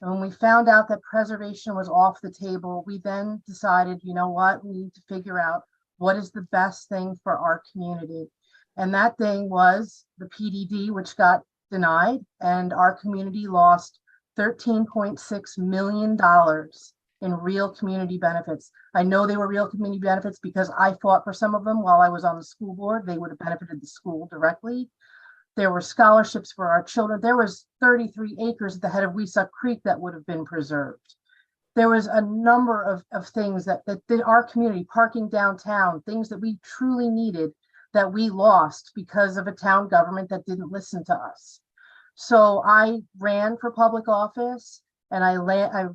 Speaker 4: And when we found out that preservation was off the table, we then decided, you know what, we need to figure out what is the best thing for our community. And that thing was the PDD, which got denied, and our community lost $13.6 million in real community benefits. I know they were real community benefits because I fought for some of them while I was on the school board. They would have benefited the school directly. There were scholarships for our children. There was 33 acres at the head of Weesuck Creek that would have been preserved. There was a number of things that our community, parking downtown, things that we truly needed that we lost because of a town government that didn't listen to us. So I ran for public office And I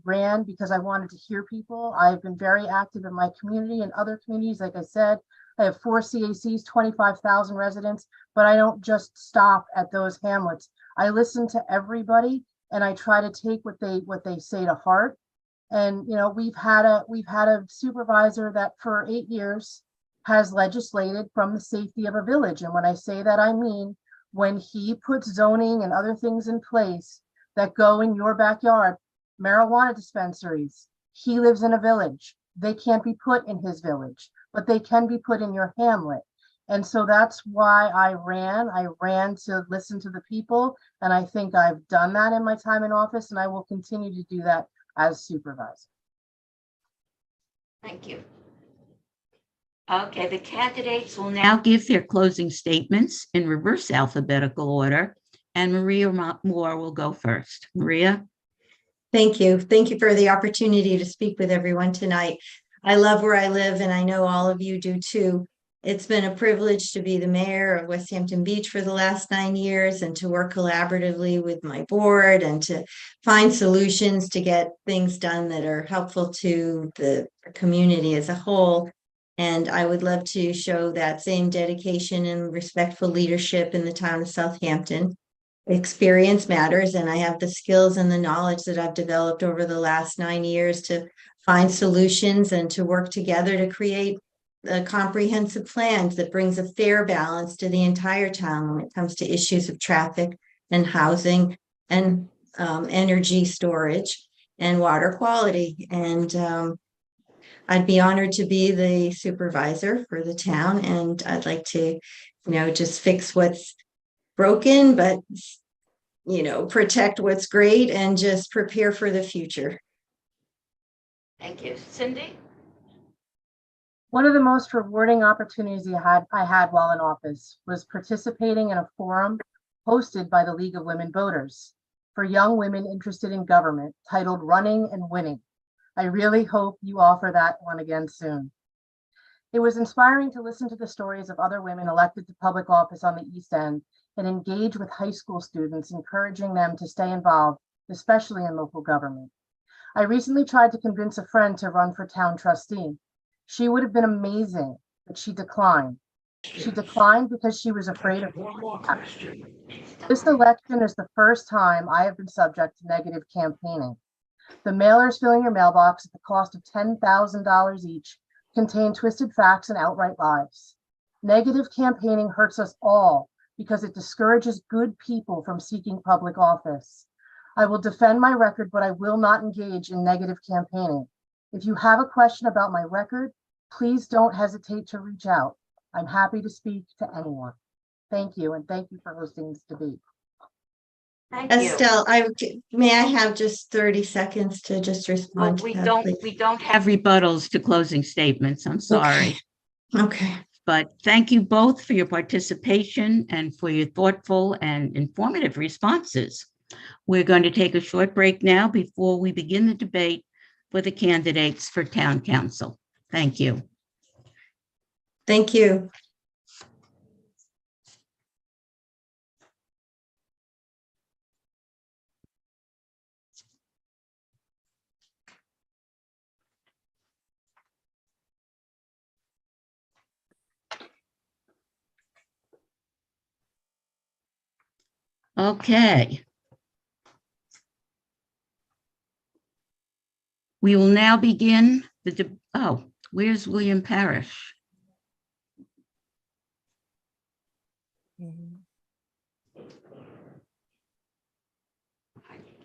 Speaker 4: ran because I wanted to hear people. I've been very active in my community and other communities. Like I said, I have 4 CACs, 25,000 residents, but I don't just stop at those hamlets. I listen to everybody and I try to take what they say to heart. And we've had a supervisor that for 8 years has legislated from the safety of a village. And when I say that, I mean when he puts zoning and other things in place that go in your backyard, marijuana dispensaries, he lives in a village. They can't be put in his village, but they can be put in your hamlet. And so that's why I ran. I ran to listen to the people. And I think I've done that in my time in office, and I will continue to do that as supervisor.
Speaker 2: Thank you. Okay, the candidates will now give their closing statements in reverse alphabetical order, and Maria Moore will go first. Maria?
Speaker 1: Thank you. Thank you for the opportunity to speak with everyone tonight. I love where I live, and I know all of you do too. It's been a privilege to be the mayor of West Hampton Beach for the last 9 years and to work collaboratively with my board and to find solutions to get things done that are helpful to the community as a whole. And I would love to show that same dedication and respectful leadership in the town of Southampton. Experience matters, and I have the skills and the knowledge that I've developed over the last 9 years to find solutions and to work together to create a comprehensive plan that brings a fair balance to the entire town when it comes to issues of traffic and housing and energy storage and water quality. And I'd be honored to be the supervisor for the town, and I'd like to, just fix what's broken, but, protect what's great and just prepare for the future.
Speaker 2: Thank you. Cindy?
Speaker 4: One of the most rewarding opportunities I had while in office was participating in a forum hosted by the League of Women Voters for young women interested in government titled Running and Winning. I really hope you offer that one again soon. It was inspiring to listen to the stories of other women elected to public office on the East End and engage with high school students, encouraging them to stay involved, especially in local government. I recently tried to convince a friend to run for town trustee. She would have been amazing, but she declined. She declined because she was afraid of this election is the first time I have been subject to negative campaigning. The mailers filling your mailbox at the cost of $10,000 each contain twisted facts and outright lies. Negative campaigning hurts us all because it discourages good people from seeking public office. I will defend my record, but I will not engage in negative campaigning. If you have a question about my record, please don't hesitate to reach out. I'm happy to speak to anyone. Thank you, and thank you for hosting this debate.
Speaker 2: Thank you.
Speaker 1: Estelle, may I have just 30 seconds to just respond
Speaker 2: Well,
Speaker 1: to that, please?
Speaker 2: we don't have rebuttals to closing statements. I'm sorry.
Speaker 1: Okay.
Speaker 2: But thank you both for your participation and for your thoughtful and informative responses. We're going to take a short break now before we begin the debate for the candidates for town council. Thank you.
Speaker 1: Thank you.
Speaker 2: Okay. We will now begin the where's William Parrish? I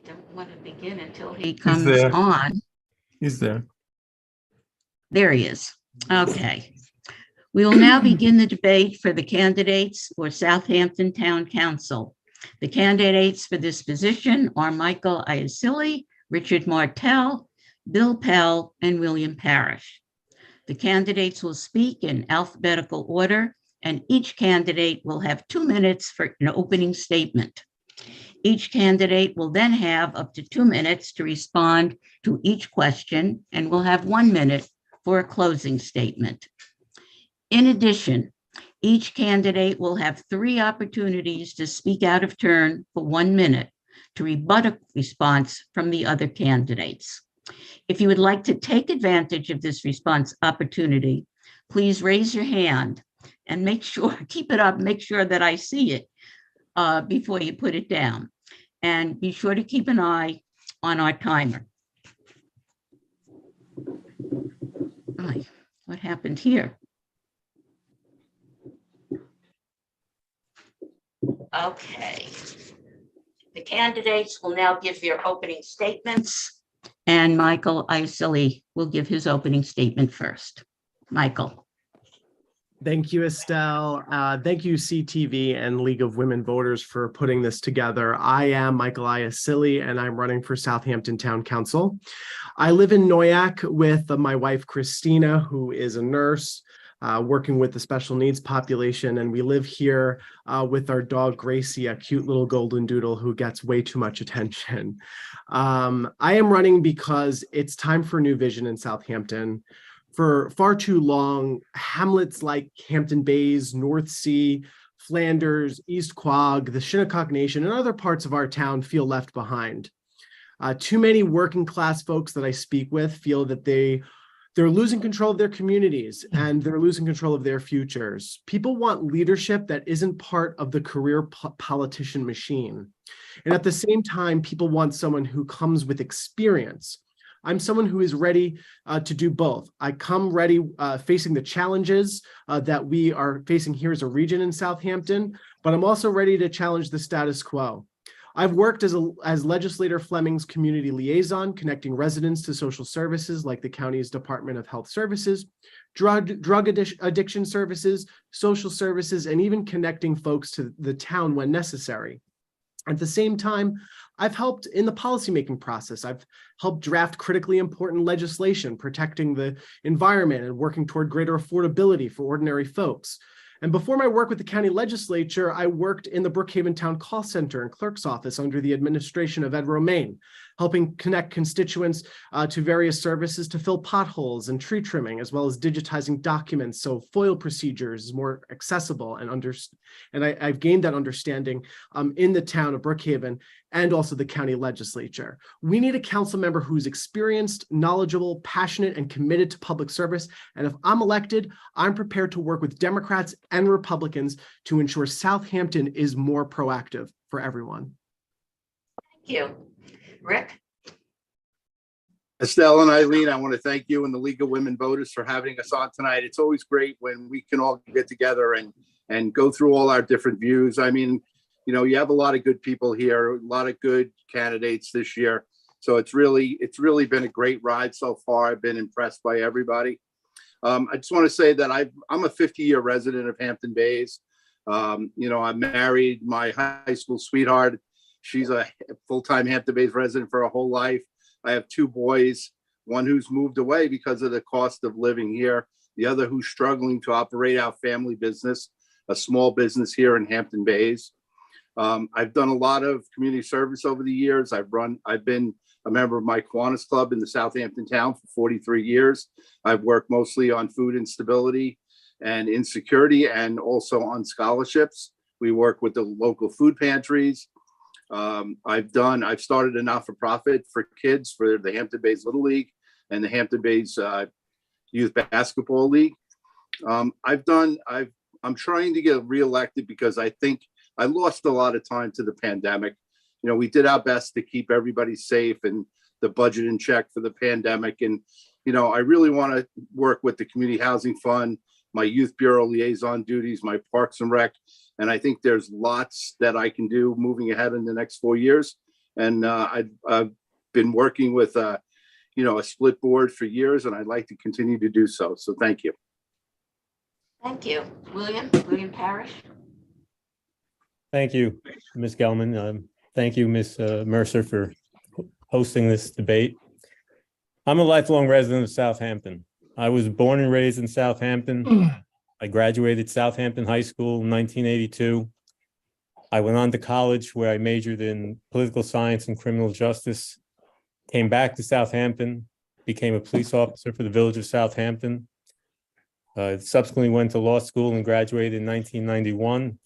Speaker 2: don't want to begin until he comes on.
Speaker 3: He's there.
Speaker 2: There he is. Okay. We will now begin the debate for the candidates for Southampton Town Council. The candidates for this position are Michael Iacilli, Richard Martell, Bill Pell, and William Parrish. The candidates will speak in alphabetical order, and each candidate will have 2 minutes for an opening statement. Each candidate will then have up to 2 minutes to respond to each question and will have 1 minute for a closing statement. In addition, each candidate will have 3 opportunities to speak out of turn for 1 minute, to rebut a response from the other candidates. If you would like to take advantage of this response opportunity, please raise your hand and keep it up, make sure that I see it before you put it down. And be sure to keep an eye on our timer. What happened here? Okay. The candidates will now give their opening statements, and Michael Iacilli will give his opening statement first. Michael.
Speaker 3: Thank you, Estelle. Thank you, CTV and League of Women Voters, for putting this together. I am Michael Iacilli, and I'm running for Southampton Town Council. I live in Noyac with my wife, Christina, who is a nurse, working with the special needs population, and we live here with our dog, Gracie, a cute little golden doodle who gets way too much attention. I am running because it's time for new vision in Southampton. For far too long, hamlets like Hampton Bays, North Sea, Flanders, East Quogue, the Shinnecock Nation, and other parts of our town feel left behind. Too many working class folks that I speak with feel that they're losing control of their communities and they're losing control of their futures. People want leadership that isn't part of the career politician machine. And at the same time, people want someone who comes with experience. I'm someone who is ready to do both. I come ready facing the challenges that we are facing here as a region in Southampton, but I'm also ready to challenge the status quo. I've worked as Legislator Fleming's community liaison, connecting residents to social services like the county's Department of Health Services, drug addiction services, social services, and even connecting folks to the town when necessary. At the same time, I've helped in the policymaking process. I've helped draft critically important legislation, protecting the environment and working toward greater affordability for ordinary folks. And before my work with the county legislature, I worked in the Brookhaven Town Call Center and Clerk's Office under the administration of Ed Romaine, helping connect constituents to various services to fill potholes and tree trimming, as well as digitizing documents so FOIL procedures is more accessible and I've gained that understanding in the town of Brookhaven and also the county legislature. We need a council member who's experienced, knowledgeable, passionate, and committed to public service. And if I'm elected, I'm prepared to work with Democrats and Republicans to ensure Southampton is more proactive for everyone.
Speaker 2: Thank you. Rick?
Speaker 5: Estelle and Eileen, I want to thank you and the League of Women Voters for having us on tonight. It's always great when we can all get together and go through all our different views. I mean, you know, you have a lot of good people here, a lot of good candidates this year. So it's really been a great ride so far. I've been impressed by everybody. I just want to say that I'm a 50-year resident of Hampton Bays. You know, I married my high school sweetheart. She's a full-time Hampton Bays resident for her whole life. I have two boys, one who's moved away because of the cost of living here, the other who's struggling to operate our family business, a small business here in Hampton Bays. I've done a lot of community service over the years. I've been a member of my Kiwanis Club in the Southampton town for 43 years. I've worked mostly on food instability and insecurity and also on scholarships. We work with the local food pantries. I've started a not-for-profit for kids for the Hampton Bays Little League and the Hampton Bays Youth Basketball League. I'm trying to get reelected because I think I lost a lot of time to the pandemic. You know, we did our best to keep everybody safe and the budget in check for the pandemic. And, you know, I really want to work with the Community Housing Fund, my Youth Bureau liaison duties, my Parks and Rec. And I think there's lots that I can do moving ahead in the next 4 years. And I've been working with, you know, a split board for years, and I'd like to continue to do so. So thank you.
Speaker 2: Thank you. William Parrish?
Speaker 6: Thank you, Ms. Gelman. Thank you, Ms. Mercer, for hosting this debate. I'm a lifelong resident of Southampton. I was born and raised in Southampton. I graduated Southampton High School in 1982. I went on to college where I majored in political science and criminal justice, came back to Southampton, became a police officer for the village of Southampton. Subsequently went to law school and graduated in 1991.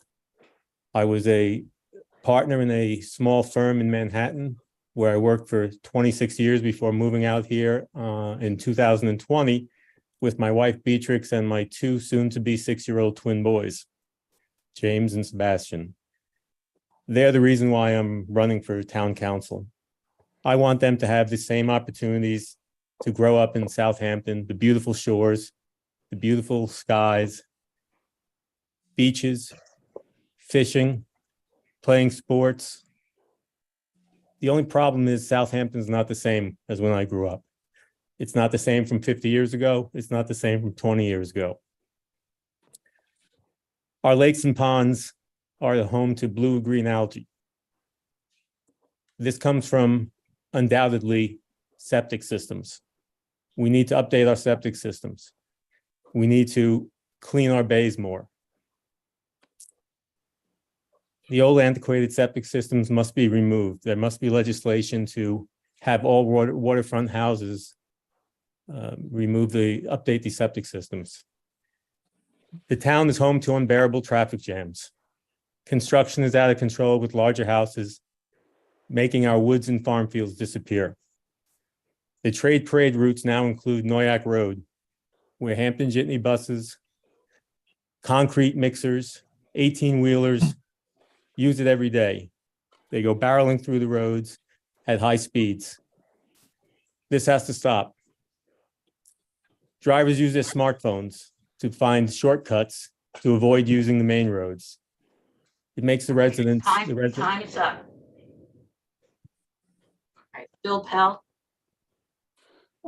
Speaker 6: I was a partner in a small firm in Manhattan, where I worked for 26 years before moving out here in 2020 with my wife Beatrix and my two soon-to-be 6-year-old twin boys, James and Sebastian. They're the reason why I'm running for town council. I want them to have the same opportunities to grow up in Southampton, the beautiful shores, the beautiful skies, beaches, fishing, playing sports. The only problem is Southampton's not the same as when I grew up. It's not the same from 50 years ago. It's not the same from 20 years ago. Our lakes and ponds are the home to blue-green algae. This comes from undoubtedly septic systems. We need to update our septic systems. We need to clean our bays more. The old antiquated septic systems must be removed. There must be legislation to have all waterfront houses update the septic systems. The town is home to unbearable traffic jams. Construction is out of control with larger houses, making our woods and farm fields disappear. The trade parade routes now include Noyak Road, where Hampton Jitney buses, concrete mixers, 18-wheelers use it every day. They go barreling through the roads at high speeds. This has to stop. Drivers use their smartphones to find shortcuts to avoid using the main roads. It makes the residents.
Speaker 2: Time is up. All right, Bill Pell.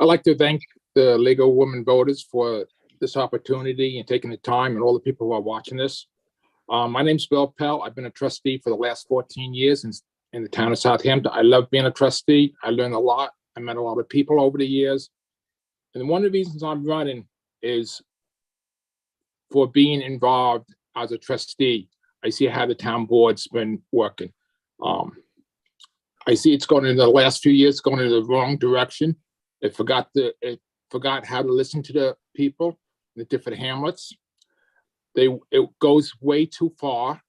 Speaker 7: I'd like to thank the League of Women Voters for this opportunity and taking the time, and all the people who are watching this. My name's Bill Pell. I've been a trustee for the last 14 years in the town of Southampton. I love being a trustee. I learned a lot. I met a lot of people over the years. And one of the reasons I'm running is for being involved as a trustee. I see how the town board's been working. I see it's going in the last few years, going in the wrong direction. It forgot how to listen to the people in the different hamlets. It goes way too far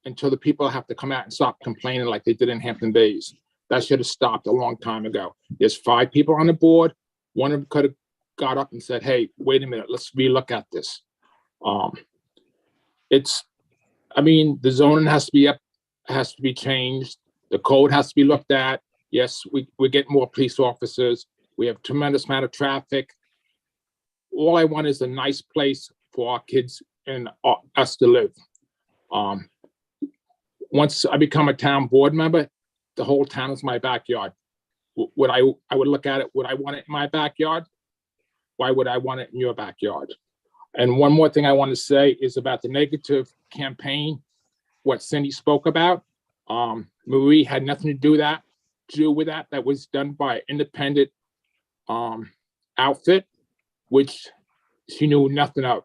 Speaker 7: until the people have to come out and stop complaining like they did in Hampton Bays. That should have stopped a long time ago. There's 5 people on the board. One of them could have got up and said, hey, wait a minute, let's relook at this. The zoning has to be changed. The code has to be looked at. Yes, we get more police officers. We have a tremendous amount of traffic. All I want is a nice place for our kids and us to live. Once I become a town board member, the whole town is my backyard. I would look at it, would I want it in my backyard? Why would I want it in your backyard? And one more thing I want to say is about the negative campaign, what Cindy spoke about. Marie had nothing to do with that. That was done by an independent outfit, which she knew nothing of.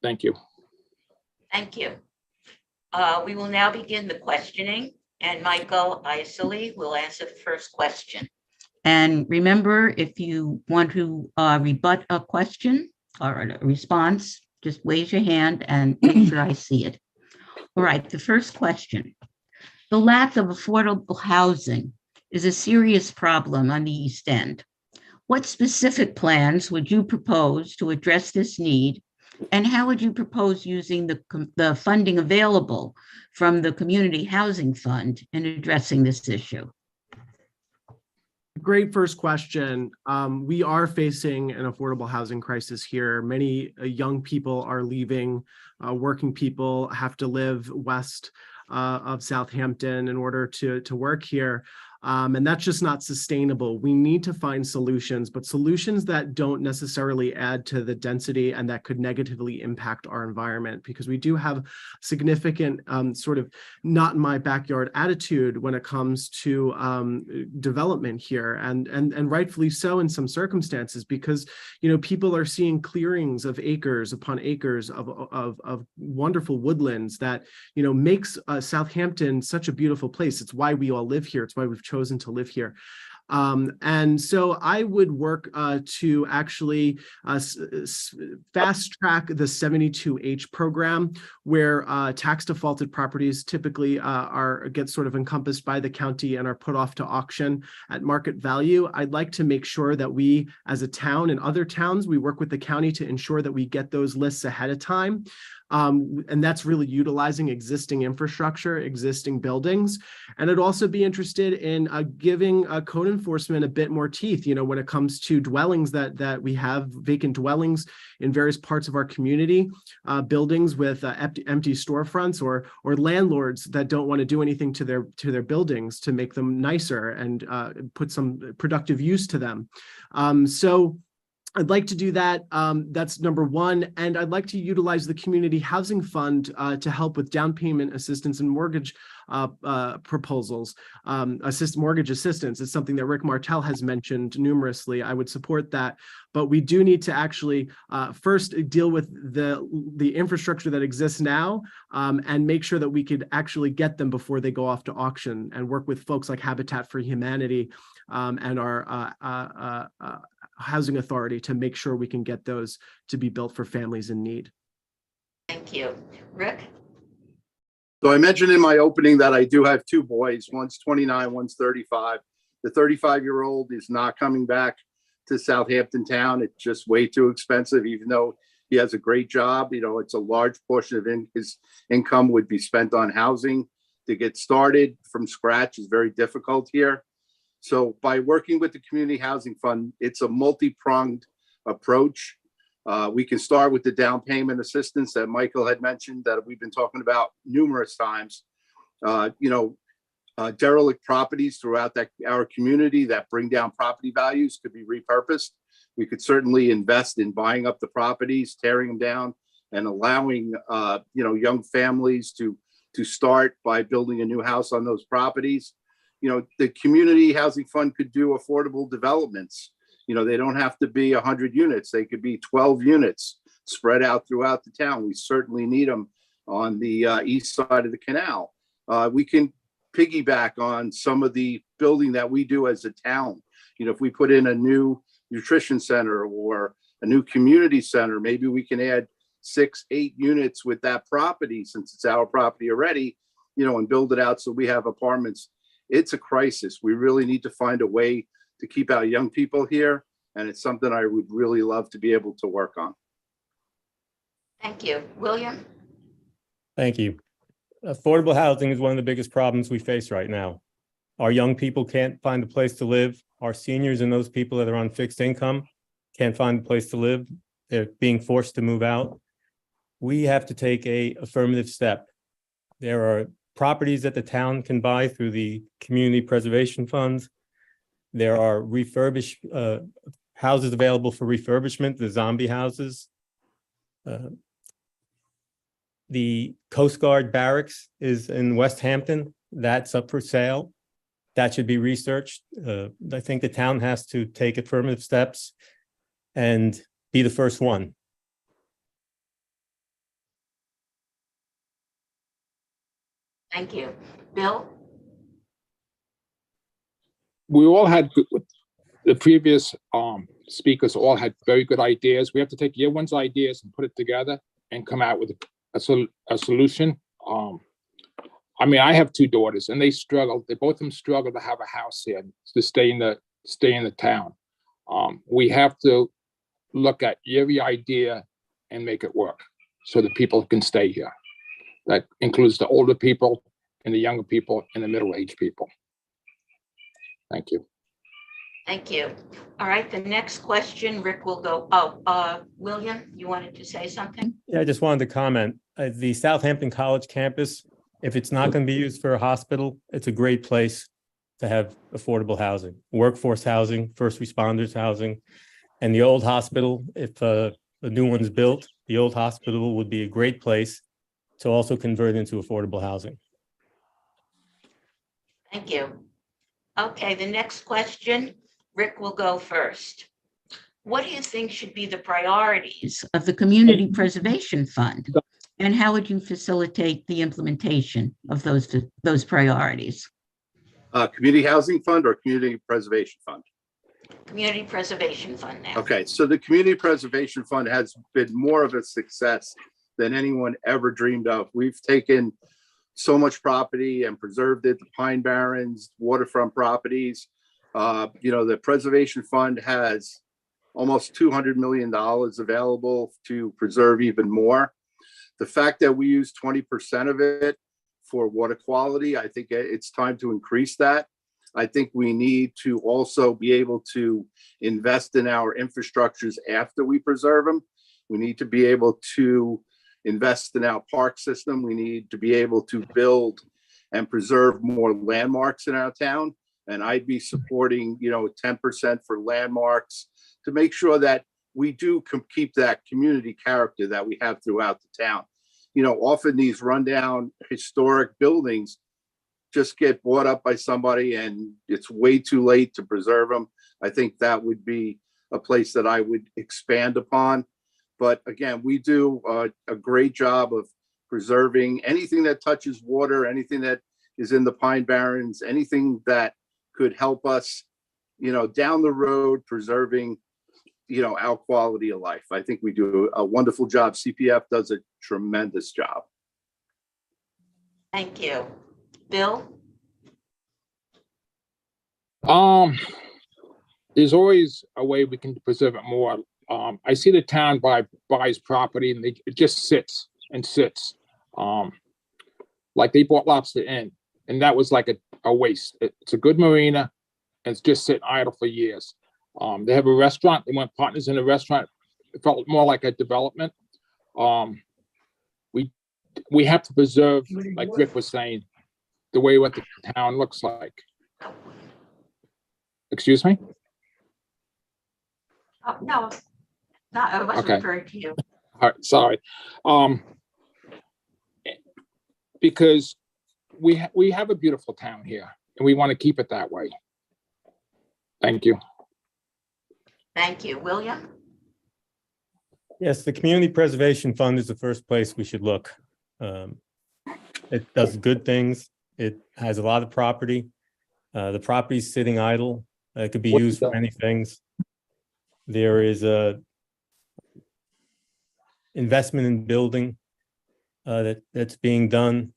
Speaker 7: Thank you.
Speaker 2: Thank you. We will now begin the questioning, and Michael Isley will answer the first question. And remember, if you want to rebut a question or a response, just raise your hand and make sure I see it. All right, the first question. The lack of affordable housing is a serious problem on the East End. What specific plans would you propose to address this need? And how would you propose using the funding available from the Community Housing Fund in addressing this issue?
Speaker 3: Great first question. We are facing an affordable housing crisis here. Many young people are leaving. Working people have to live west of Southampton in order to work here. And that's just not sustainable. We need to find solutions, but solutions that don't necessarily add to the density and that could negatively impact our environment, because we do have significant sort of not in my backyard attitude when it comes to development here, and rightfully so in some circumstances, because people are seeing clearings of acres upon acres of wonderful woodlands that makes Southampton such a beautiful place. It's why we all live here. It's why we've chosen to live here. And so I would work to actually fast track the 72H program, where tax defaulted properties typically get sort of encompassed by the county and are put off to auction at market value. I'd like to make sure that we, as a town and other towns, we work with the county to ensure that we get those lists ahead of time. And that's really utilizing existing infrastructure, existing buildings. And I'd also be interested in giving code enforcement a bit more teeth, when it comes to dwellings that we have, vacant dwellings in various parts of our community, buildings with empty storefronts, or landlords that don't want to do anything to their buildings to make them nicer and put some productive use to them. So I'd like to do that. That's number one. And I'd like to utilize the community housing fund to help with down payment assistance and mortgage proposals. Mortgage assistance is something that Rick Martell has mentioned numerously. I would support that. But we do need to actually first deal with the infrastructure that exists now, and make sure that we could actually get them before they go off to auction, and work with folks like Habitat for Humanity and our housing authority to make sure we can get those to be built for families in need.
Speaker 2: Thank you. Rick?
Speaker 5: So I mentioned in my opening that I do have two boys. One's 29, one's 35. The 35-year-old is not coming back to Southampton town. It's just way too expensive, even though he has a great job. It's a large portion of his income would be spent on housing. To get started from scratch is very difficult here. So by working with the Community Housing Fund, it's a multi-pronged approach. We can start with the down payment assistance that Michael had mentioned that we've been talking about numerous times. Derelict properties throughout our community that bring down property values could be repurposed. We could certainly invest in buying up the properties, tearing them down, and allowing young families to start by building a new house on those properties. The Community Housing Fund could do affordable developments. They don't have to be 100 units. They could be 12 units spread out throughout the town. We certainly need them on the east side of the canal. We can piggyback on some of the building that we do as a town. If we put in a new nutrition center or a new community center, maybe we can add 6-8 units with that property, since it's our property already, and build it out so we have apartments. It's a crisis. We really need to find a way to keep our young people here. And it's something I would really love to be able to work on.
Speaker 2: Thank you. William?
Speaker 6: Thank you. Affordable housing is one of the biggest problems we face right now. Our young people can't find a place to live. Our seniors and those people that are on fixed income can't find a place to live. They're being forced to move out. We have to take an affirmative step. There are properties that the town can buy through the community preservation funds. There are refurbished houses available for refurbishment, the zombie houses. The Coast Guard barracks is in West Hampton. That's up for sale. That should be researched. I think the town has to take affirmative steps and be the first one.
Speaker 2: Thank you. Bill?
Speaker 7: We all had the previous speakers all had very good ideas. We have to take everyone's ideas and put it together and come out with a solution. I have two daughters and they struggle. Both of them struggle to have a house here to stay in the town. We have to look at every idea and make it work so that people can stay here. That includes the older people and the younger people and the middle-aged people. Thank you.
Speaker 2: Thank you. All right, the next question, Rick will go. William, you wanted to say something?
Speaker 6: Yeah, I just wanted to comment. The Southampton College campus, if it's not going to be used for a hospital, it's a great place to have affordable housing, workforce housing, first responders housing. And the old hospital, if a new one's built, the old hospital would be a great place to also convert into affordable housing.
Speaker 2: Thank you. Okay, the next question, Rick will go first. What do you think should be the priorities of the Community Preservation Fund? And how would you facilitate the implementation of those priorities?
Speaker 5: Community Housing Fund or Community Preservation Fund?
Speaker 2: Community Preservation Fund now.
Speaker 5: Okay, so the Community Preservation Fund has been more of a success than anyone ever dreamed of. We've taken so much property and preserved it, the Pine Barrens, waterfront properties. The Preservation Fund has almost $200 million available to preserve even more. The fact that we use 20% of it for water quality, I think it's time to increase that. I think we need to also be able to invest in our infrastructures after we preserve them. We need to be able to invest in our park system. We need to be able to build and preserve more landmarks in our town. And I'd be supporting, 10% for landmarks to make sure that we do keep that community character that we have throughout the town. Often these rundown historic buildings just get bought up by somebody and it's way too late to preserve them. I think that would be a place that I would expand upon. But again, we do a great job of preserving anything that touches water, anything that is in the Pine Barrens, anything that could help us, down the road preserving, our quality of life. I think we do a wonderful job. CPF does a tremendous job.
Speaker 2: Thank you. Bill?
Speaker 7: There's always a way we can preserve it more. I see the town buys property and it just sits and sits. Like they bought Lobster Inn, and that was like a waste. It's a good marina, and it's just sitting idle for years. They have a restaurant. They want partners in a restaurant. It felt more like a development. We have to preserve, like Rick was saying, the way what the town looks like. Excuse me?
Speaker 2: No, I wasn't
Speaker 7: Okay.
Speaker 2: referring to you.
Speaker 7: All right, sorry. Because we have a beautiful town here, and we want to keep it that way. Thank you.
Speaker 2: Thank you. William?
Speaker 6: Yes, the Community Preservation Fund is the first place we should look. It does good things. It has a lot of property. The property's sitting idle. It could be used for many things. There is a investment in building that's being done.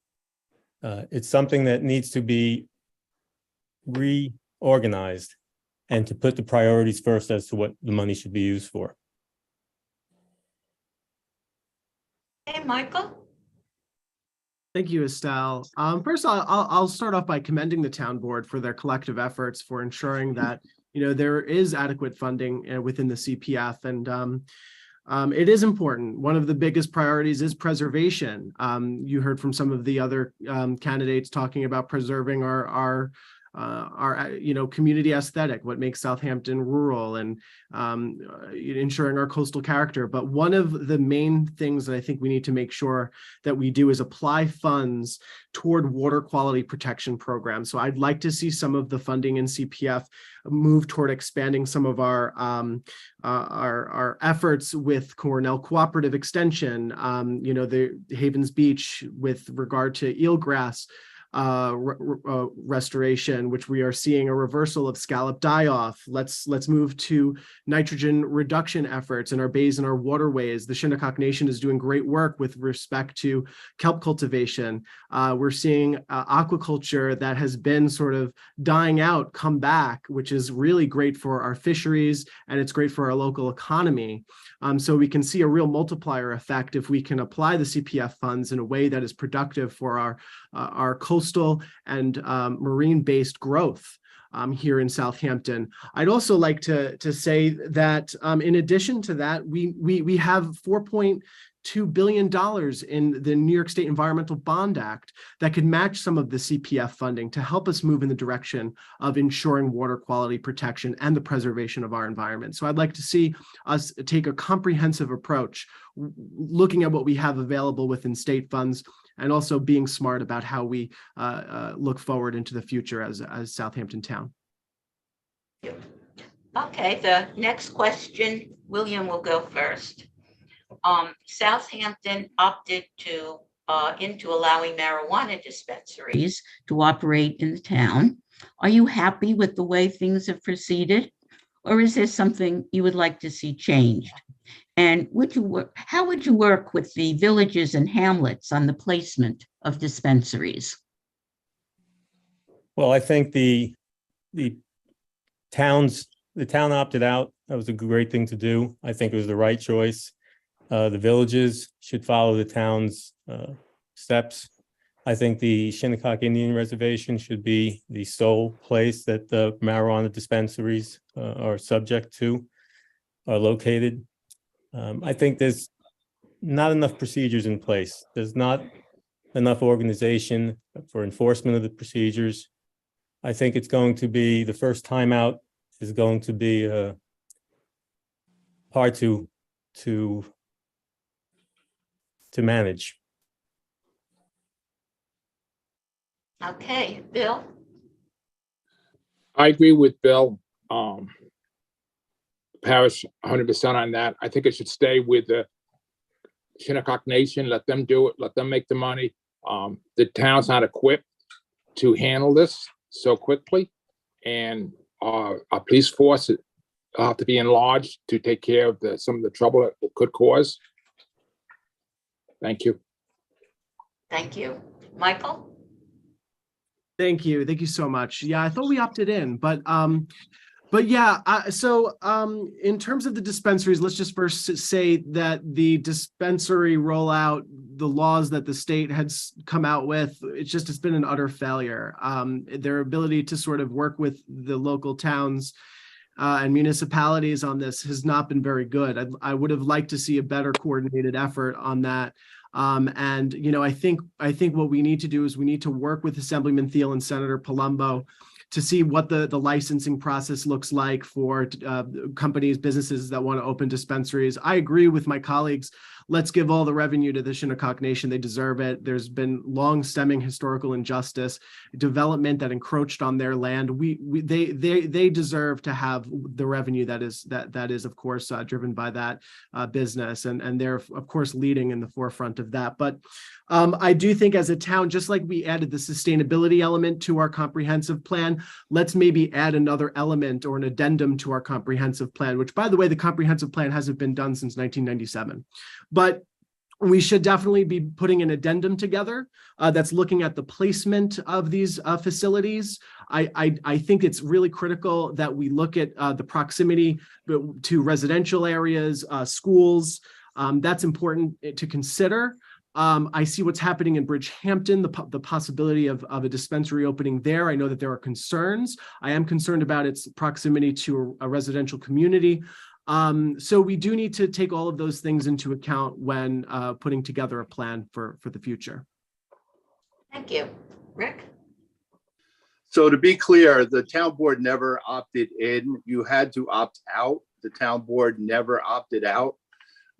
Speaker 6: It's something that needs to be reorganized and to put the priorities first as to what the money should be used for.
Speaker 2: Hey, Michael?
Speaker 3: Thank you, Estelle. First, I'll start off by commending the town board for their collective efforts for ensuring that there is adequate funding within the CPF, and it is important. One of the biggest priorities is preservation. You heard from some of the other candidates talking about preserving our community aesthetic, what makes Southampton rural, and ensuring our coastal character. But one of the main things that I think we need to make sure that we do is apply funds toward water quality protection programs. So I'd like to see some of the funding in CPF move toward expanding some of our efforts with Cornell Cooperative Extension, the Havens Beach with regard to eelgrass restoration, which we are seeing a reversal of scallop die-off. Let's move to nitrogen reduction efforts in our bays and our waterways. The Shinnecock Nation is doing great work with respect to kelp cultivation. We're seeing aquaculture that has been sort of dying out come back, which is really great for our fisheries, and it's great for our local economy. So we can see a real multiplier effect if we can apply the CPF funds in a way that is productive for our coastal and marine-based growth here in Southampton. I'd also like to say that in addition to that, we have $4.2 billion in the New York State Environmental Bond Act that could match some of the CPF funding to help us move in the direction of ensuring water quality protection and the preservation of our environment. So I'd like to see us take a comprehensive approach, looking at what we have available within state funds, and also being smart about how we look forward into the future as Southampton Town.
Speaker 2: Okay, the next question, William will go first. Southampton opted into allowing marijuana dispensaries to operate in the town. Are you happy with the way things have proceeded? Or is there something you would like to see changed? And how would you work with the villages and hamlets on the placement of dispensaries?
Speaker 6: Well, I think the town opted out. That was a great thing to do. I think it was the right choice. The villages should follow the town's steps. I think the Shinnecock Indian Reservation should be the sole place that the marijuana dispensaries are located. I think there's not enough procedures in place. There's not enough organization for enforcement of the procedures. I think it's going to be, the first time out is going to be hard to manage.
Speaker 2: Okay, Bill?
Speaker 7: I agree with Bill. Paris 100% on that. I think it should stay with the Shinnecock Nation. Let them do it. Let them make the money. The town's not equipped to handle this so quickly, and our police force have to be enlarged to take care of some of the trouble that it could cause. Thank you.
Speaker 2: Thank you. Michael?
Speaker 3: Thank you. Thank you so much. Yeah, I thought we opted in, but yeah, in terms of the dispensaries, let's just first say that the dispensary rollout, the laws that the state has come out with, it's been an utter failure. Their ability to sort of work with the local towns and municipalities on this has not been very good. I would have liked to see a better coordinated effort on that. And I think what we need to do is we need to work with Assemblyman Thiel and Senator Palumbo to see what the licensing process looks like for companies, businesses that want to open dispensaries. I agree with my colleagues. Let's give all the revenue to the Shinnecock Nation. They deserve it. There's been long-stemming historical injustice, development that encroached on their land. They deserve to have the revenue that is of course driven by that business, and they're of course leading in the forefront of that. But I do think as a town, just like we added the sustainability element to our comprehensive plan, let's maybe add another element or an addendum to our comprehensive plan, which, by the way, the comprehensive plan hasn't been done since 1997. But we should definitely be putting an addendum together that's looking at the placement of these facilities. I think it's really critical that we look at the proximity to residential areas, schools. That's important to consider. I see what's happening in Bridgehampton, the possibility of a dispensary opening there. I know that there are concerns. I am concerned about its proximity to a residential community. So we do need to take all of those things into account when putting together a plan for the future.
Speaker 2: Thank you. Rick?
Speaker 5: So to be clear, the town board never opted in. You had to opt out. The town board never opted out.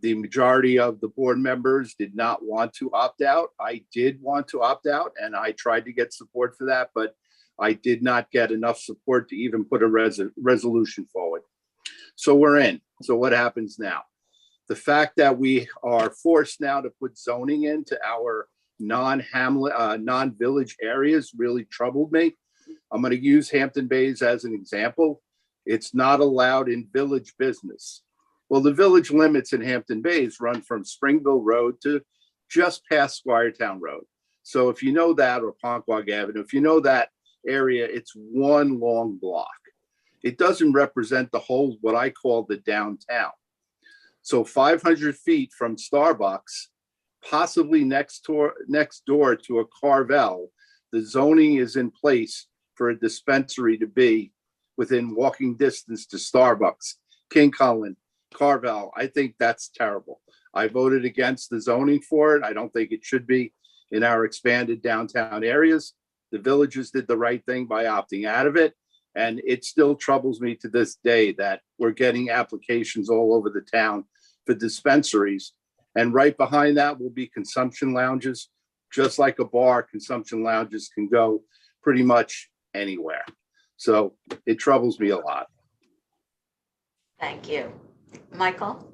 Speaker 5: The majority of the board members did not want to opt out. I did want to opt out, and I tried to get support for that, but I did not get enough support to even put a resolution forward. So we're in. So what happens now? The fact that we are forced now to put zoning into our non-hamlet, non-village areas really troubled me. I'm going to use Hampton Bays as an example. It's not allowed in village business. Well, the village limits in Hampton Bays run from Springville Road to just past Squiretown Road. So if you know that, or Ponquag Avenue, if you know that area, it's one long block. It doesn't represent the whole, what I call the downtown. So 500 feet from Starbucks, possibly next door to a Carvel, the zoning is in place for a dispensary to be within walking distance to Starbucks, King Cullen, Carvel. I think that's terrible. I voted against the zoning for it. I don't think it should be in our expanded downtown areas. The villages did the right thing by opting out of it. And it still troubles me to this day that we're getting applications all over the town for dispensaries. And right behind that will be consumption lounges. Just like a bar, consumption lounges can go pretty much anywhere. So it troubles me a lot.
Speaker 2: Thank you. Michael?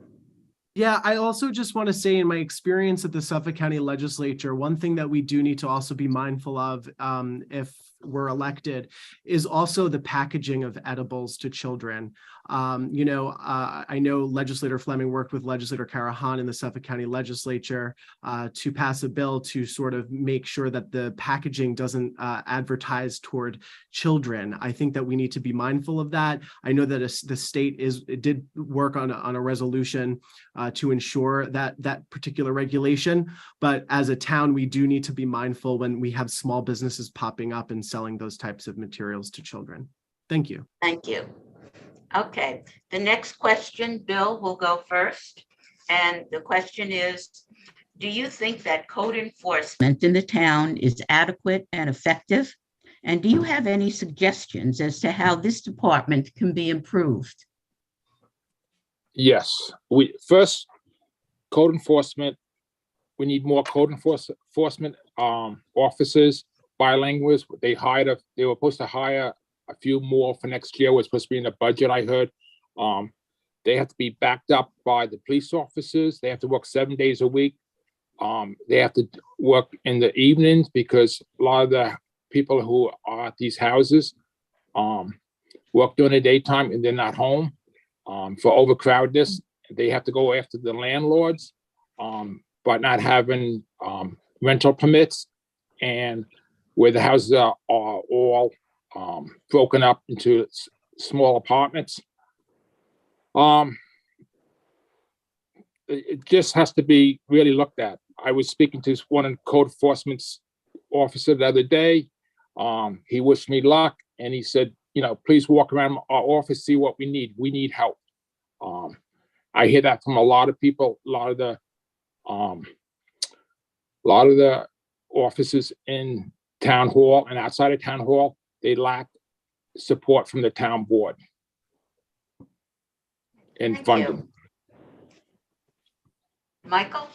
Speaker 3: Yeah, I also just want to say, in my experience at the Suffolk County Legislature, one thing that we do need to also be mindful of, if were elected is also the packaging of edibles to children. I know Legislator Fleming worked with Legislator Carahan in the Suffolk County Legislature to pass a bill to sort of make sure that the packaging doesn't advertise toward children. I think that we need to be mindful of that. I know that the state did work on a resolution to ensure that particular regulation, but as a town, we do need to be mindful when we have small businesses popping up and selling those types of materials to children. Thank you.
Speaker 2: Thank you. Okay, the next question, Bill will go first. And the question is, do you think that code enforcement in the town is adequate and effective? And do you have any suggestions as to how this department can be improved?
Speaker 7: Yes, first, code enforcement, we need more code enforcement officers, bilinguals. They were supposed to hire a few more for next year. Was supposed to be in the budget, I heard. They have to be backed up by the police officers. They have to work 7 days a week. They have to work in the evenings because a lot of the people who are at these houses work during the daytime and they're not home for overcrowdedness. They have to go after the landlords, but not having rental permits, and where the houses are all broken up into small apartments. It just has to be really looked at. I was speaking to one of the code enforcement's officer the other day. He wished me luck, and he said, please walk around our office, see what we need. We need help. I hear that from a lot of people. A lot of the offices in town hall and outside of town hall, they lack support from the town board and
Speaker 2: Thank
Speaker 7: funding.
Speaker 2: you. Michael?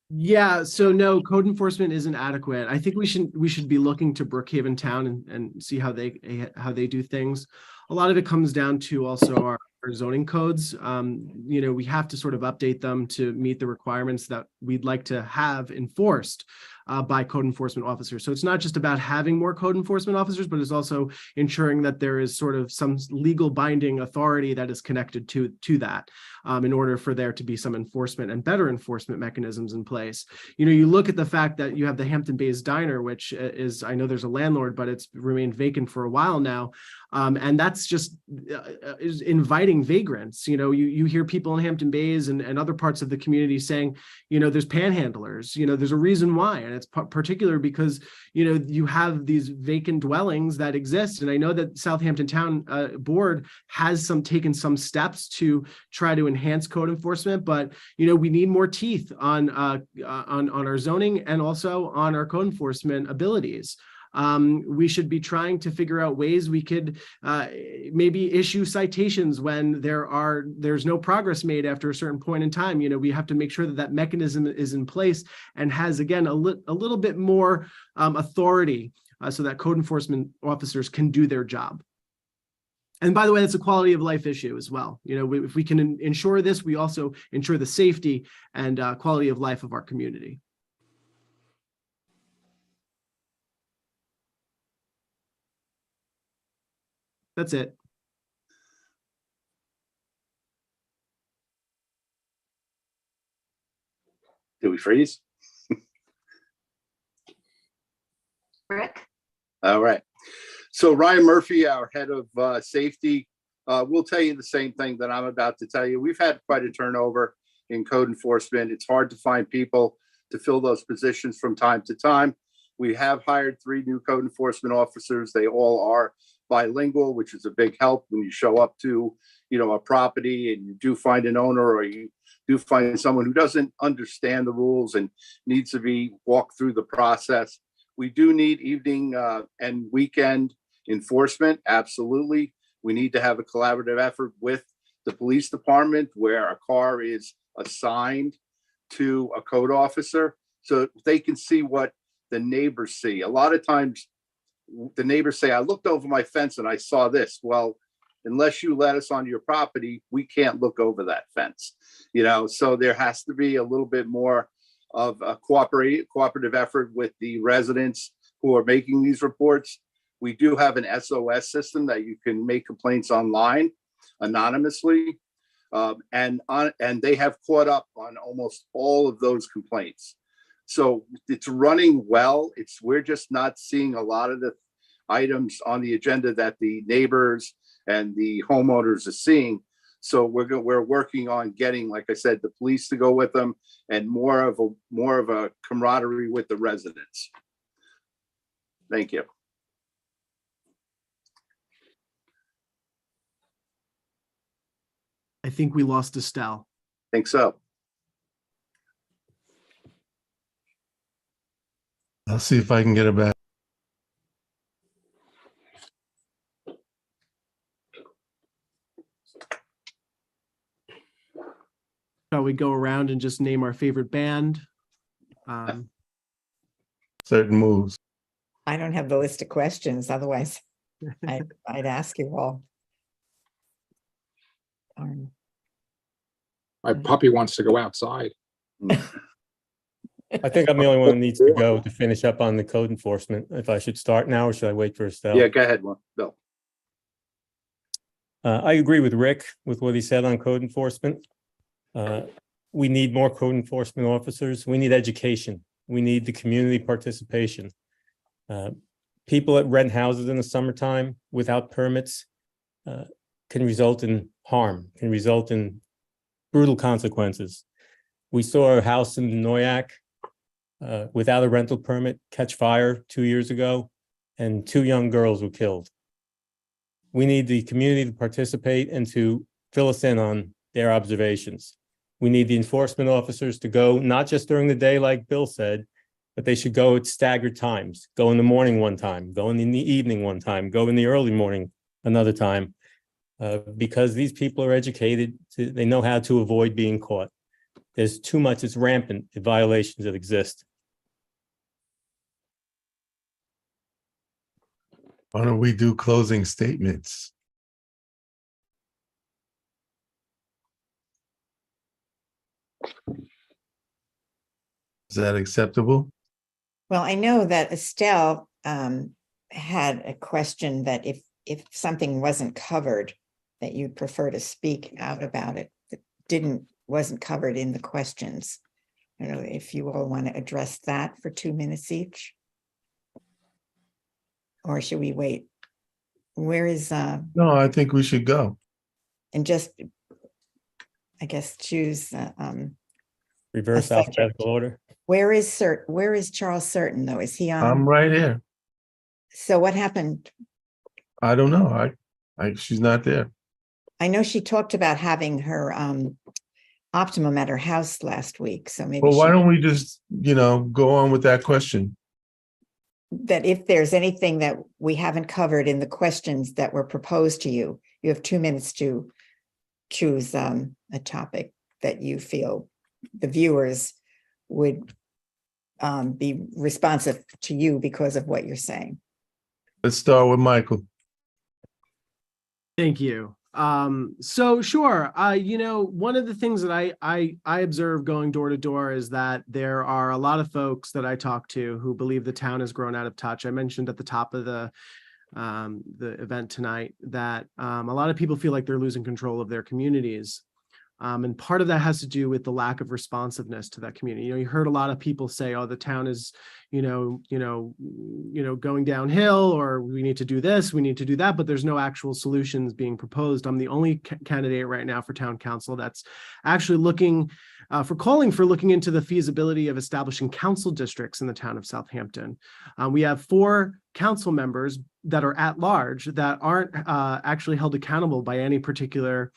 Speaker 3: Yeah, so no, code enforcement isn't adequate. I think we should be looking to Brookhaven Town and see how they do things. A lot of it comes down to also our zoning codes. We have to sort of update them to meet the requirements that we'd like to have enforced by code enforcement officers. So it's not just about having more code enforcement officers, but it's also ensuring that there is sort of some legal binding authority that is connected to that in order for there to be some enforcement and better enforcement mechanisms in place. You look at the fact that you have the Hampton Bays Diner, which is, I know there's a landlord, but it's remained vacant for a while now. And that's just is inviting vagrants. You hear people in Hampton Bays and other parts of the community saying, there's panhandlers, there's a reason why. And it's particular because, you have these vacant dwellings that exist. And I know that Southampton Town Board has taken some steps to try to enhance code enforcement, but, we need more teeth on our zoning and also on our code enforcement abilities. We should be trying to figure out ways we could maybe issue citations when there's no progress made after a certain point in time. We have to make sure that mechanism is in place and has, again, a little bit more authority so that code enforcement officers can do their job. And by the way, that's a quality of life issue as well. If we can ensure this, we also ensure the safety and quality of life of our community. That's it.
Speaker 5: Did we freeze?
Speaker 2: Rick?
Speaker 5: All right. So Ryan Murphy, our head of safety, will tell you the same thing that I'm about to tell you. We've had quite a turnover in code enforcement. It's hard to find people to fill those positions from time to time. We have hired 3 new code enforcement officers. They all are bilingual, which is a big help when you show up to, a property and you do find an owner or you do find someone who doesn't understand the rules and needs to be walked through the process. We do need evening and weekend enforcement. Absolutely. We need to have a collaborative effort with the police department where a car is assigned to a code officer so they can see what the neighbors see. A lot of times the neighbors say, I looked over my fence and I saw this. Well, unless you let us on your property, we can't look over that fence, so there has to be a little bit more of a cooperative effort with the residents who are making these reports. We do have an SOS system that you can make complaints online anonymously. And they have caught up on almost all of those complaints. So it's running well. We're just not seeing a lot of the items on the agenda that the neighbors and the homeowners are seeing. So we're working on getting, like I said, the police to go with them and more of a camaraderie with the residents. Thank you.
Speaker 3: I think we lost Estelle.
Speaker 5: Think so.
Speaker 8: I'll see if I can get it back.
Speaker 3: Shall we go around and just name our favorite band?
Speaker 8: Certain moves.
Speaker 9: I don't have the list of questions, otherwise I'd ask you all.
Speaker 7: My puppy wants to go outside.
Speaker 6: I think I'm the only one who needs to go to finish up on the code enforcement. If I should start now, or should I wait for Estelle?
Speaker 5: Yeah, go ahead, Bill.
Speaker 6: I agree with Rick with what he said on code enforcement. We need more code enforcement officers. We need education. We need the community participation. People that rent houses in the summertime without permits can result in harm, can result in brutal consequences. We saw a house in Noyak without a rental permit catch fire 2 years ago, and 2 young girls were killed. We need the community to participate and to fill us in on their observations. We need the enforcement officers to go, not just during the day, like Bill said, but they should go at staggered times. Go in the morning one time, go in the evening one time, go in the early morning another time, because these people are educated. They know how to avoid being caught. There's too much, it's rampant, the violations that exist.
Speaker 8: Why don't we do closing statements? Is that acceptable?
Speaker 9: Well, I know that Estelle had a question that if something wasn't covered, that you'd prefer to speak out about it, that wasn't covered in the questions. I don't know if you all want to address that for 2 minutes each. Or should we wait? Where is
Speaker 8: No, I think we should go.
Speaker 9: and just, I guess, choose
Speaker 6: Reverse
Speaker 9: A subject.
Speaker 6: alphabetical order.
Speaker 9: where is Charles Certain though? Is he on?
Speaker 8: I'm right here.
Speaker 9: So what happened?
Speaker 8: I don't know. She's not there.
Speaker 9: I know she talked about having her optimum at her house last week, so maybe
Speaker 8: Well, why don't we just, go on with that question?
Speaker 9: that if there's anything that we haven't covered in the questions that were proposed to you, you have 2 minutes to choose a topic that you feel the viewers would be responsive to you because of what you're saying.
Speaker 8: Let's start with Michael.
Speaker 3: Thank you. So sure, one of the things that I observe going door to door is that there are a lot of folks that I talk to who believe the town has grown out of touch. I mentioned at the top of the event tonight that a lot of people feel like they're losing control of their communities. And part of that has to do with the lack of responsiveness to that community. You heard a lot of people say, "Oh, the town is, going downhill," or "We need to do this, we need to do that," but there's no actual solutions being proposed. I'm the only candidate right now for town council that's actually looking into the feasibility of establishing council districts in the town of Southampton. We have 4 council members that are at large that aren't actually held accountable by any particular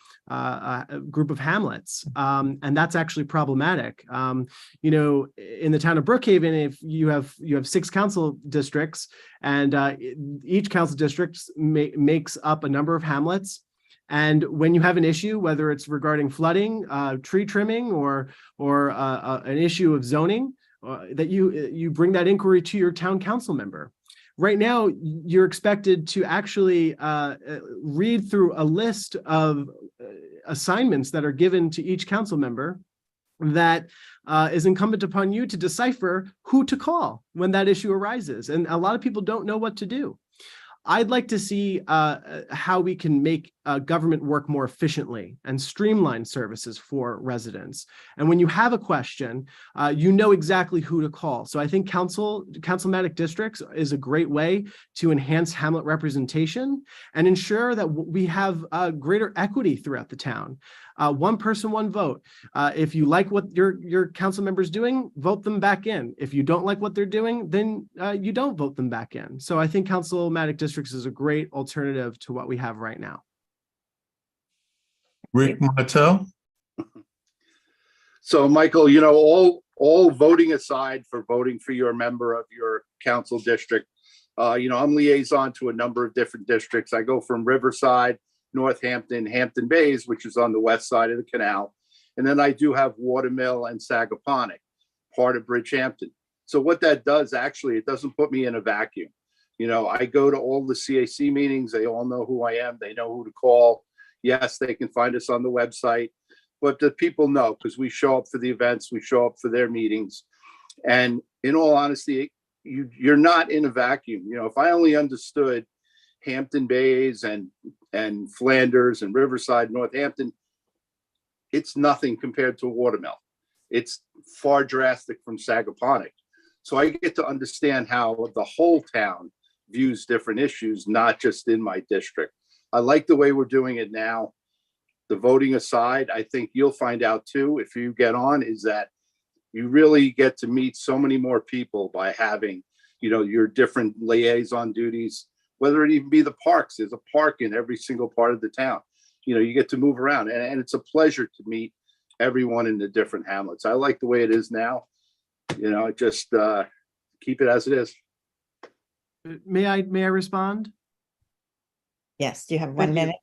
Speaker 3: group of hamlets. And that's actually problematic. In the town of Brookhaven, if you have 6 council districts, and each council district makes up a number of hamlets. And when you have an issue, whether it's regarding flooding, tree trimming, or an issue of zoning, that you bring that inquiry to your town council member. Right now, you're expected to actually read through a list of assignments that are given to each council member that is incumbent upon you to decipher who to call when that issue arises. And a lot of people don't know what to do. I'd like to see how we can make government work more efficiently and streamline services for residents. And when you have a question, you know exactly who to call. So I think councilmatic districts is a great way to enhance hamlet representation and ensure that we have greater equity throughout the town. One person, one vote. If you like what your council member's doing, vote them back in. If you don't like what they're doing, then you don't vote them back in. So I think councilmatic districts is a great alternative to what we have right now.
Speaker 8: Rick Martel?
Speaker 5: So Michael, you know, all voting aside for voting for your member of your council district, you know, I'm liaison to a number of different districts. I go from Riverside, Northampton, Hampton Bays, which is on the west side of the canal. And then I do have Watermill and Sagaponic, part of Bridgehampton. So what that does, actually, it doesn't put me in a vacuum. You know, I go to all the CAC meetings. They all know who I am. They know who to call. Yes, they can find us on the website, but the people know because we show up for the events, we show up for their meetings. And in all honesty, you're not in a vacuum. You know, if I only understood Hampton Bays and Flanders and Riverside, Northampton, it's nothing compared to Watermill. It's far drastic from Sagaponic. So I get to understand how the whole town views different issues, not just in my district. I like the way we're doing it now. The voting aside, I think you'll find out too, if you get on, is that you really get to meet so many more people by having, you know, your different liaison duties, whether it even be the parks. There's a park in every single part of the town. You know, you get to move around, and it's a pleasure to meet everyone in the different hamlets. I like the way it is now. You know, just keep it as it is.
Speaker 3: May I respond?
Speaker 9: Yes, you have
Speaker 3: Thank
Speaker 9: 1
Speaker 3: you.
Speaker 9: minute.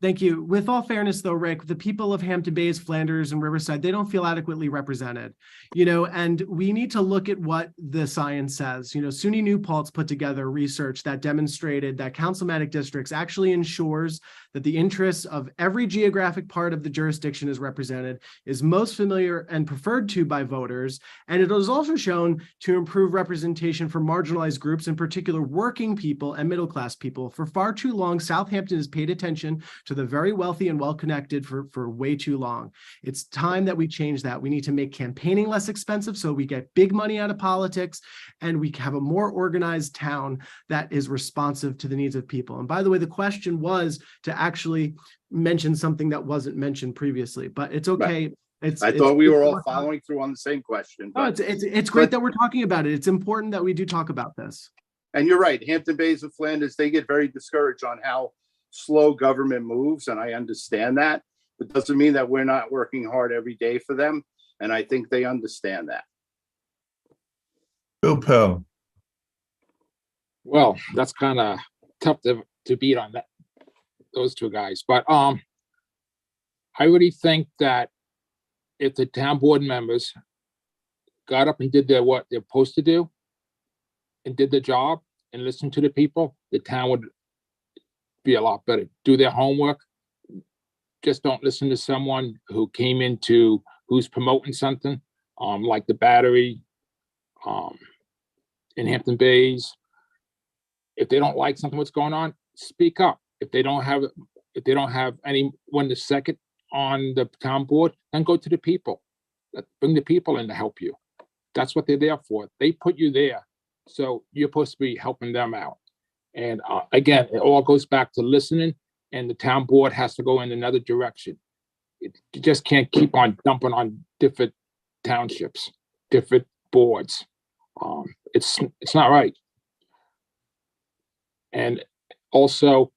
Speaker 3: Thank you. With all fairness, though, Rick, the people of Hampton Bays, Flanders, and Riverside, they don't feel adequately represented, you know, and we need to look at what the science says. You know, SUNY New Paltz put together research that demonstrated that councilmatic districts actually ensures that the interests of every geographic part of the jurisdiction is represented, is most familiar and preferred to by voters, and it was also shown to improve representation for marginalized groups, in particular working people and middle-class people. For far too long, Southampton has paid attention to the very wealthy and well-connected for way too long. It's time that we change that. We need to make campaigning less expensive so we get big money out of politics and we have a more organized town that is responsive to the needs of people. And by the way, the question was to actually mention something that wasn't mentioned previously, but it's okay.
Speaker 5: Right. I thought we were all following through on the same question.
Speaker 3: But it's great that we're talking about it. It's important that we do talk about this.
Speaker 5: And you're right. Hampton Bays and Flanders, they get very discouraged on how slow government moves, and I understand that. It doesn't mean that we're not working hard every day for them, and I think they understand that.
Speaker 8: Bill Pell.
Speaker 7: Well, that's kind of tough to beat on those two guys, but I really think that if the town board members got up and did what they're supposed to do and did the job and listened to the people, the town would be a lot better. Do their homework. Just don't listen to someone who's promoting something, like the battery in Hampton Bays. If they don't like something what's going on, speak up. If they don't have anyone to second on the town board, then go to the people. Bring the people in to help you. That's what they're there for. They put you there, so you're supposed to be helping them out. And again, it all goes back to listening, and the town board has to go in another direction. You just can't keep on dumping on different townships, different boards. It's not right. And also,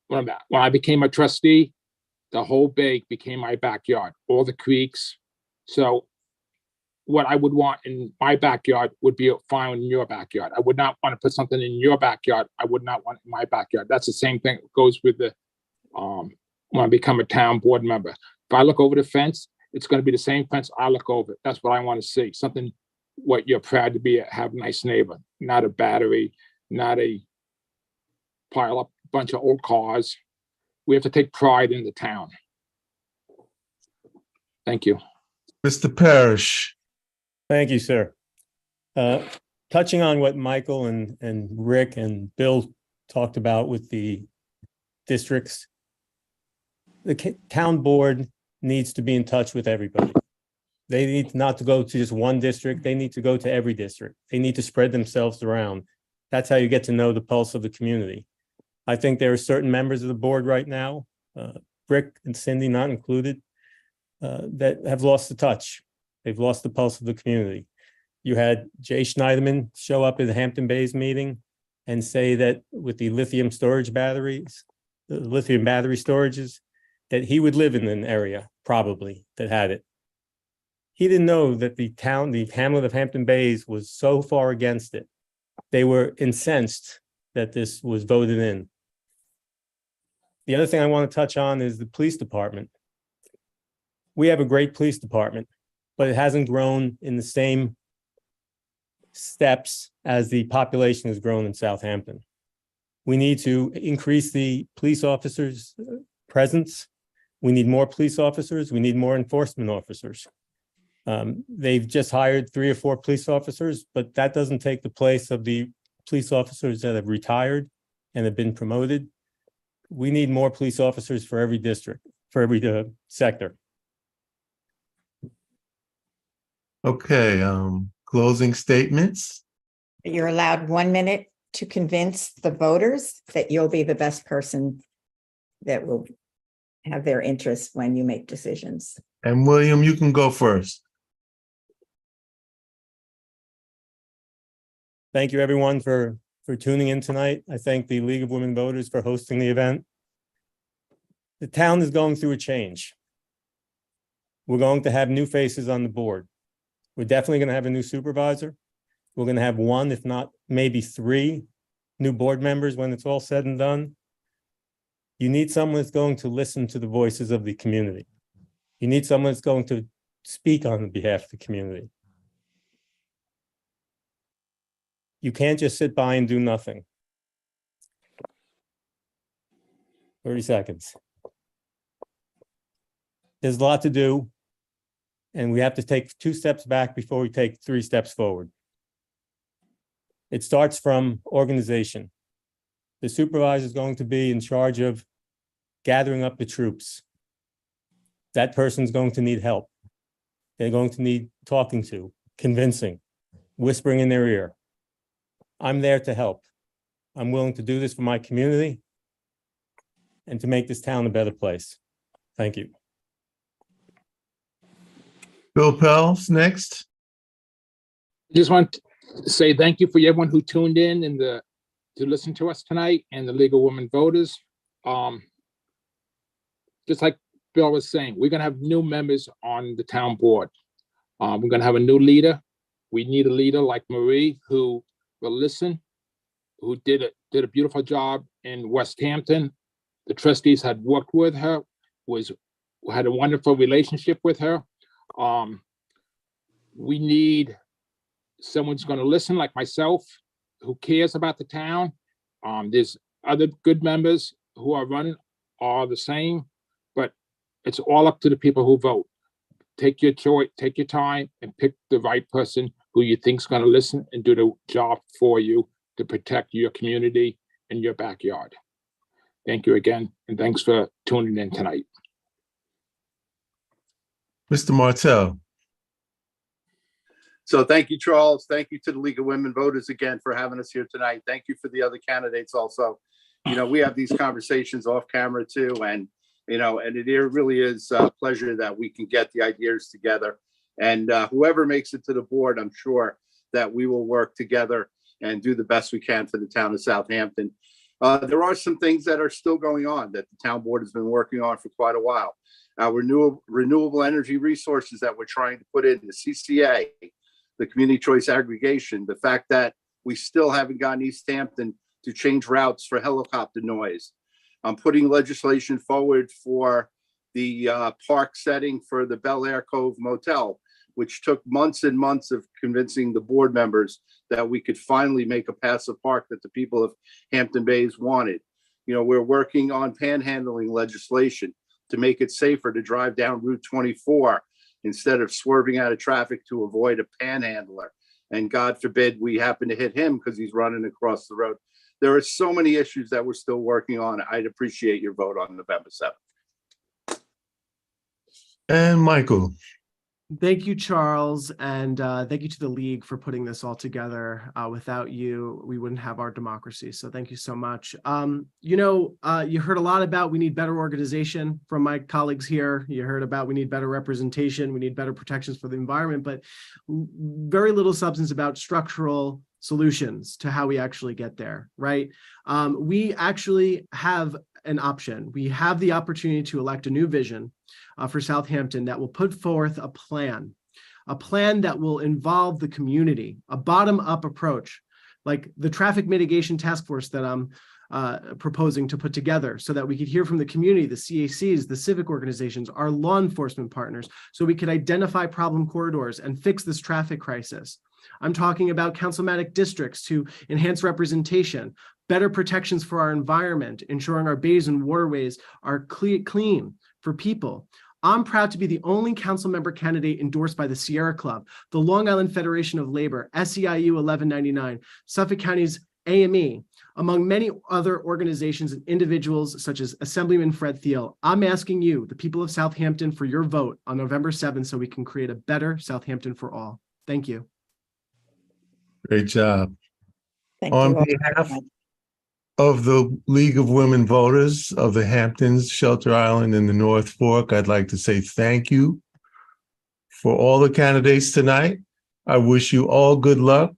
Speaker 7: when I became a trustee, the whole bay became my backyard, all the creeks. So what I would want in my backyard would be fine in your backyard. I would not want to put something in your backyard. I would not want it in my backyard. That's the same thing that goes with the when I become a town board member. If I look over the fence, it's going to be the same fence I look over. That's what I want to see. Something what you're proud to be, have a nice neighbor, not a battery, not a pile up a bunch of old cars. We have to take pride in the town. Thank you.
Speaker 8: Mr. Parrish.
Speaker 6: Thank you, sir. Touching on what Michael and Rick and Bill talked about with the districts, the town board needs to be in touch with everybody. They need not to go to just one district. They need to go to every district. They need to spread themselves around. That's how you get to know the pulse of the community. I think there are certain members of the board right now, Rick and Cindy not included, that have lost the touch. They've lost the pulse of the community. You had Jay Schneiderman show up at the Hampton Bays meeting and say that with the lithium storage batteries, the lithium battery storages, that he would live in an area probably that had it. He didn't know that the hamlet of Hampton Bays was so far against it. They were incensed that this was voted in. The other thing I want to touch on is the police department. We have a great police department, but it hasn't grown in the same steps as the population has grown in Southampton. We need to increase the police officers' presence. We need more police officers. We need more enforcement officers. They've just hired 3 or 4 police officers, but that doesn't take the place of the police officers that have retired and have been promoted. We need more police officers for every district, for every sector.
Speaker 8: Okay, closing statements.
Speaker 9: You're allowed 1 minute to convince the voters that you'll be the best person that will have their interest when you make decisions.
Speaker 8: And William, you can go first.
Speaker 6: Thank you, everyone, for tuning in tonight. I thank the League of Women Voters for hosting the event. The town is going through a change. We're going to have new faces on the board. We're definitely going to have a new supervisor. We're going to have 1, if not maybe 3 new board members when it's all said and done. You need someone that's going to listen to the voices of the community. You need someone that's going to speak on behalf of the community. You can't just sit by and do nothing. 30 seconds. There's a lot to do, and we have to take 2 steps back before we take 3 steps forward. It starts from organization. The supervisor is going to be in charge of gathering up the troops. That person's going to need help. They're going to need talking to, convincing, whispering in their ear. I'm there to help. I'm willing to do this for my community and to make this town a better place. Thank you.
Speaker 8: Bill Pels, next.
Speaker 7: Just want to say thank you for everyone who tuned in and to listen to us tonight, and the League of Women Voters. Just like Bill was saying, we're gonna have new members on the town board. We're gonna have a new leader. We need a leader like Marie who will listen, who did a beautiful job in West Hampton. The trustees had worked with her, had a wonderful relationship with her. We need someone who's going to listen like myself, who cares about the town. There's other good members who are running are the same, but it's all up to the people who vote. Take your choice, take your time, and pick the right person who you think is going to listen and do the job for you to protect your community and your backyard. Thank you again, and thanks for tuning in tonight.
Speaker 8: Mr. Martell.
Speaker 5: So thank you, Charles. Thank you to the League of Women Voters again for having us here tonight. Thank you for the other candidates also. You know, we have these conversations off camera too, and and it really is a pleasure that we can get the ideas together. And whoever makes it to the board, I'm sure that we will work together and do the best we can for the town of Southampton. There are some things that are still going on that the town board has been working on for quite a while. Our renewable energy resources that we're trying to put in, the CCA, the community choice aggregation, the fact that we still haven't gotten East Hampton to change routes for helicopter noise. I'm putting legislation forward for the park setting for the Bel Air Cove Motel, which took months and months of convincing the board members that we could finally make a passive park that the people of Hampton Bays wanted. We're working on panhandling legislation to make it safer to drive down Route 24 instead of swerving out of traffic to avoid a panhandler. And God forbid we happen to hit him because he's running across the road. There are so many issues that we're still working on. I'd appreciate your vote on November 7th.
Speaker 8: And Michael,
Speaker 3: Thank you, Charles, and thank you to the League for putting this all together. Without you, we wouldn't have our democracy. So thank you so much. You heard a lot about we need better organization from my colleagues here. You heard about we need better representation, we need better protections for the environment, but very little substance about structural solutions to how we actually get there, right? We actually have an option. We have the opportunity to elect a new vision for Southampton that will put forth a plan that will involve the community, a bottom-up approach, like the traffic mitigation task force that I'm proposing to put together so that we could hear from the community, the CACs, the civic organizations, our law enforcement partners, so we could identify problem corridors and fix this traffic crisis. I'm talking about councilmatic districts to enhance representation, better protections for our environment, ensuring our bays and waterways are clean for people. I'm proud to be the only council member candidate endorsed by the Sierra Club, the Long Island Federation of Labor, SEIU 1199, Suffolk County's AME, among many other organizations and individuals such as Assemblyman Fred Thiel. I'm asking you, the people of Southampton, for your vote on November 7th so we can create a better Southampton for all. Thank you.
Speaker 8: great job.
Speaker 9: Thank
Speaker 8: On
Speaker 9: you all.
Speaker 8: behalf of the League of Women Voters of the Hamptons, Shelter Island, and the North Fork, I'd like to say thank you for all the candidates tonight. I wish you all good luck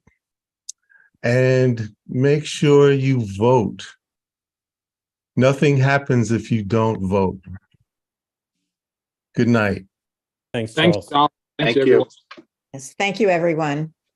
Speaker 8: and make sure you vote. Nothing happens if you don't vote. Good night.
Speaker 6: Thanks,
Speaker 7: Thanks,
Speaker 6: Charles.
Speaker 7: Charles. Thanks,
Speaker 5: Thank you.
Speaker 7: everyone.
Speaker 9: Yes, thank you, everyone.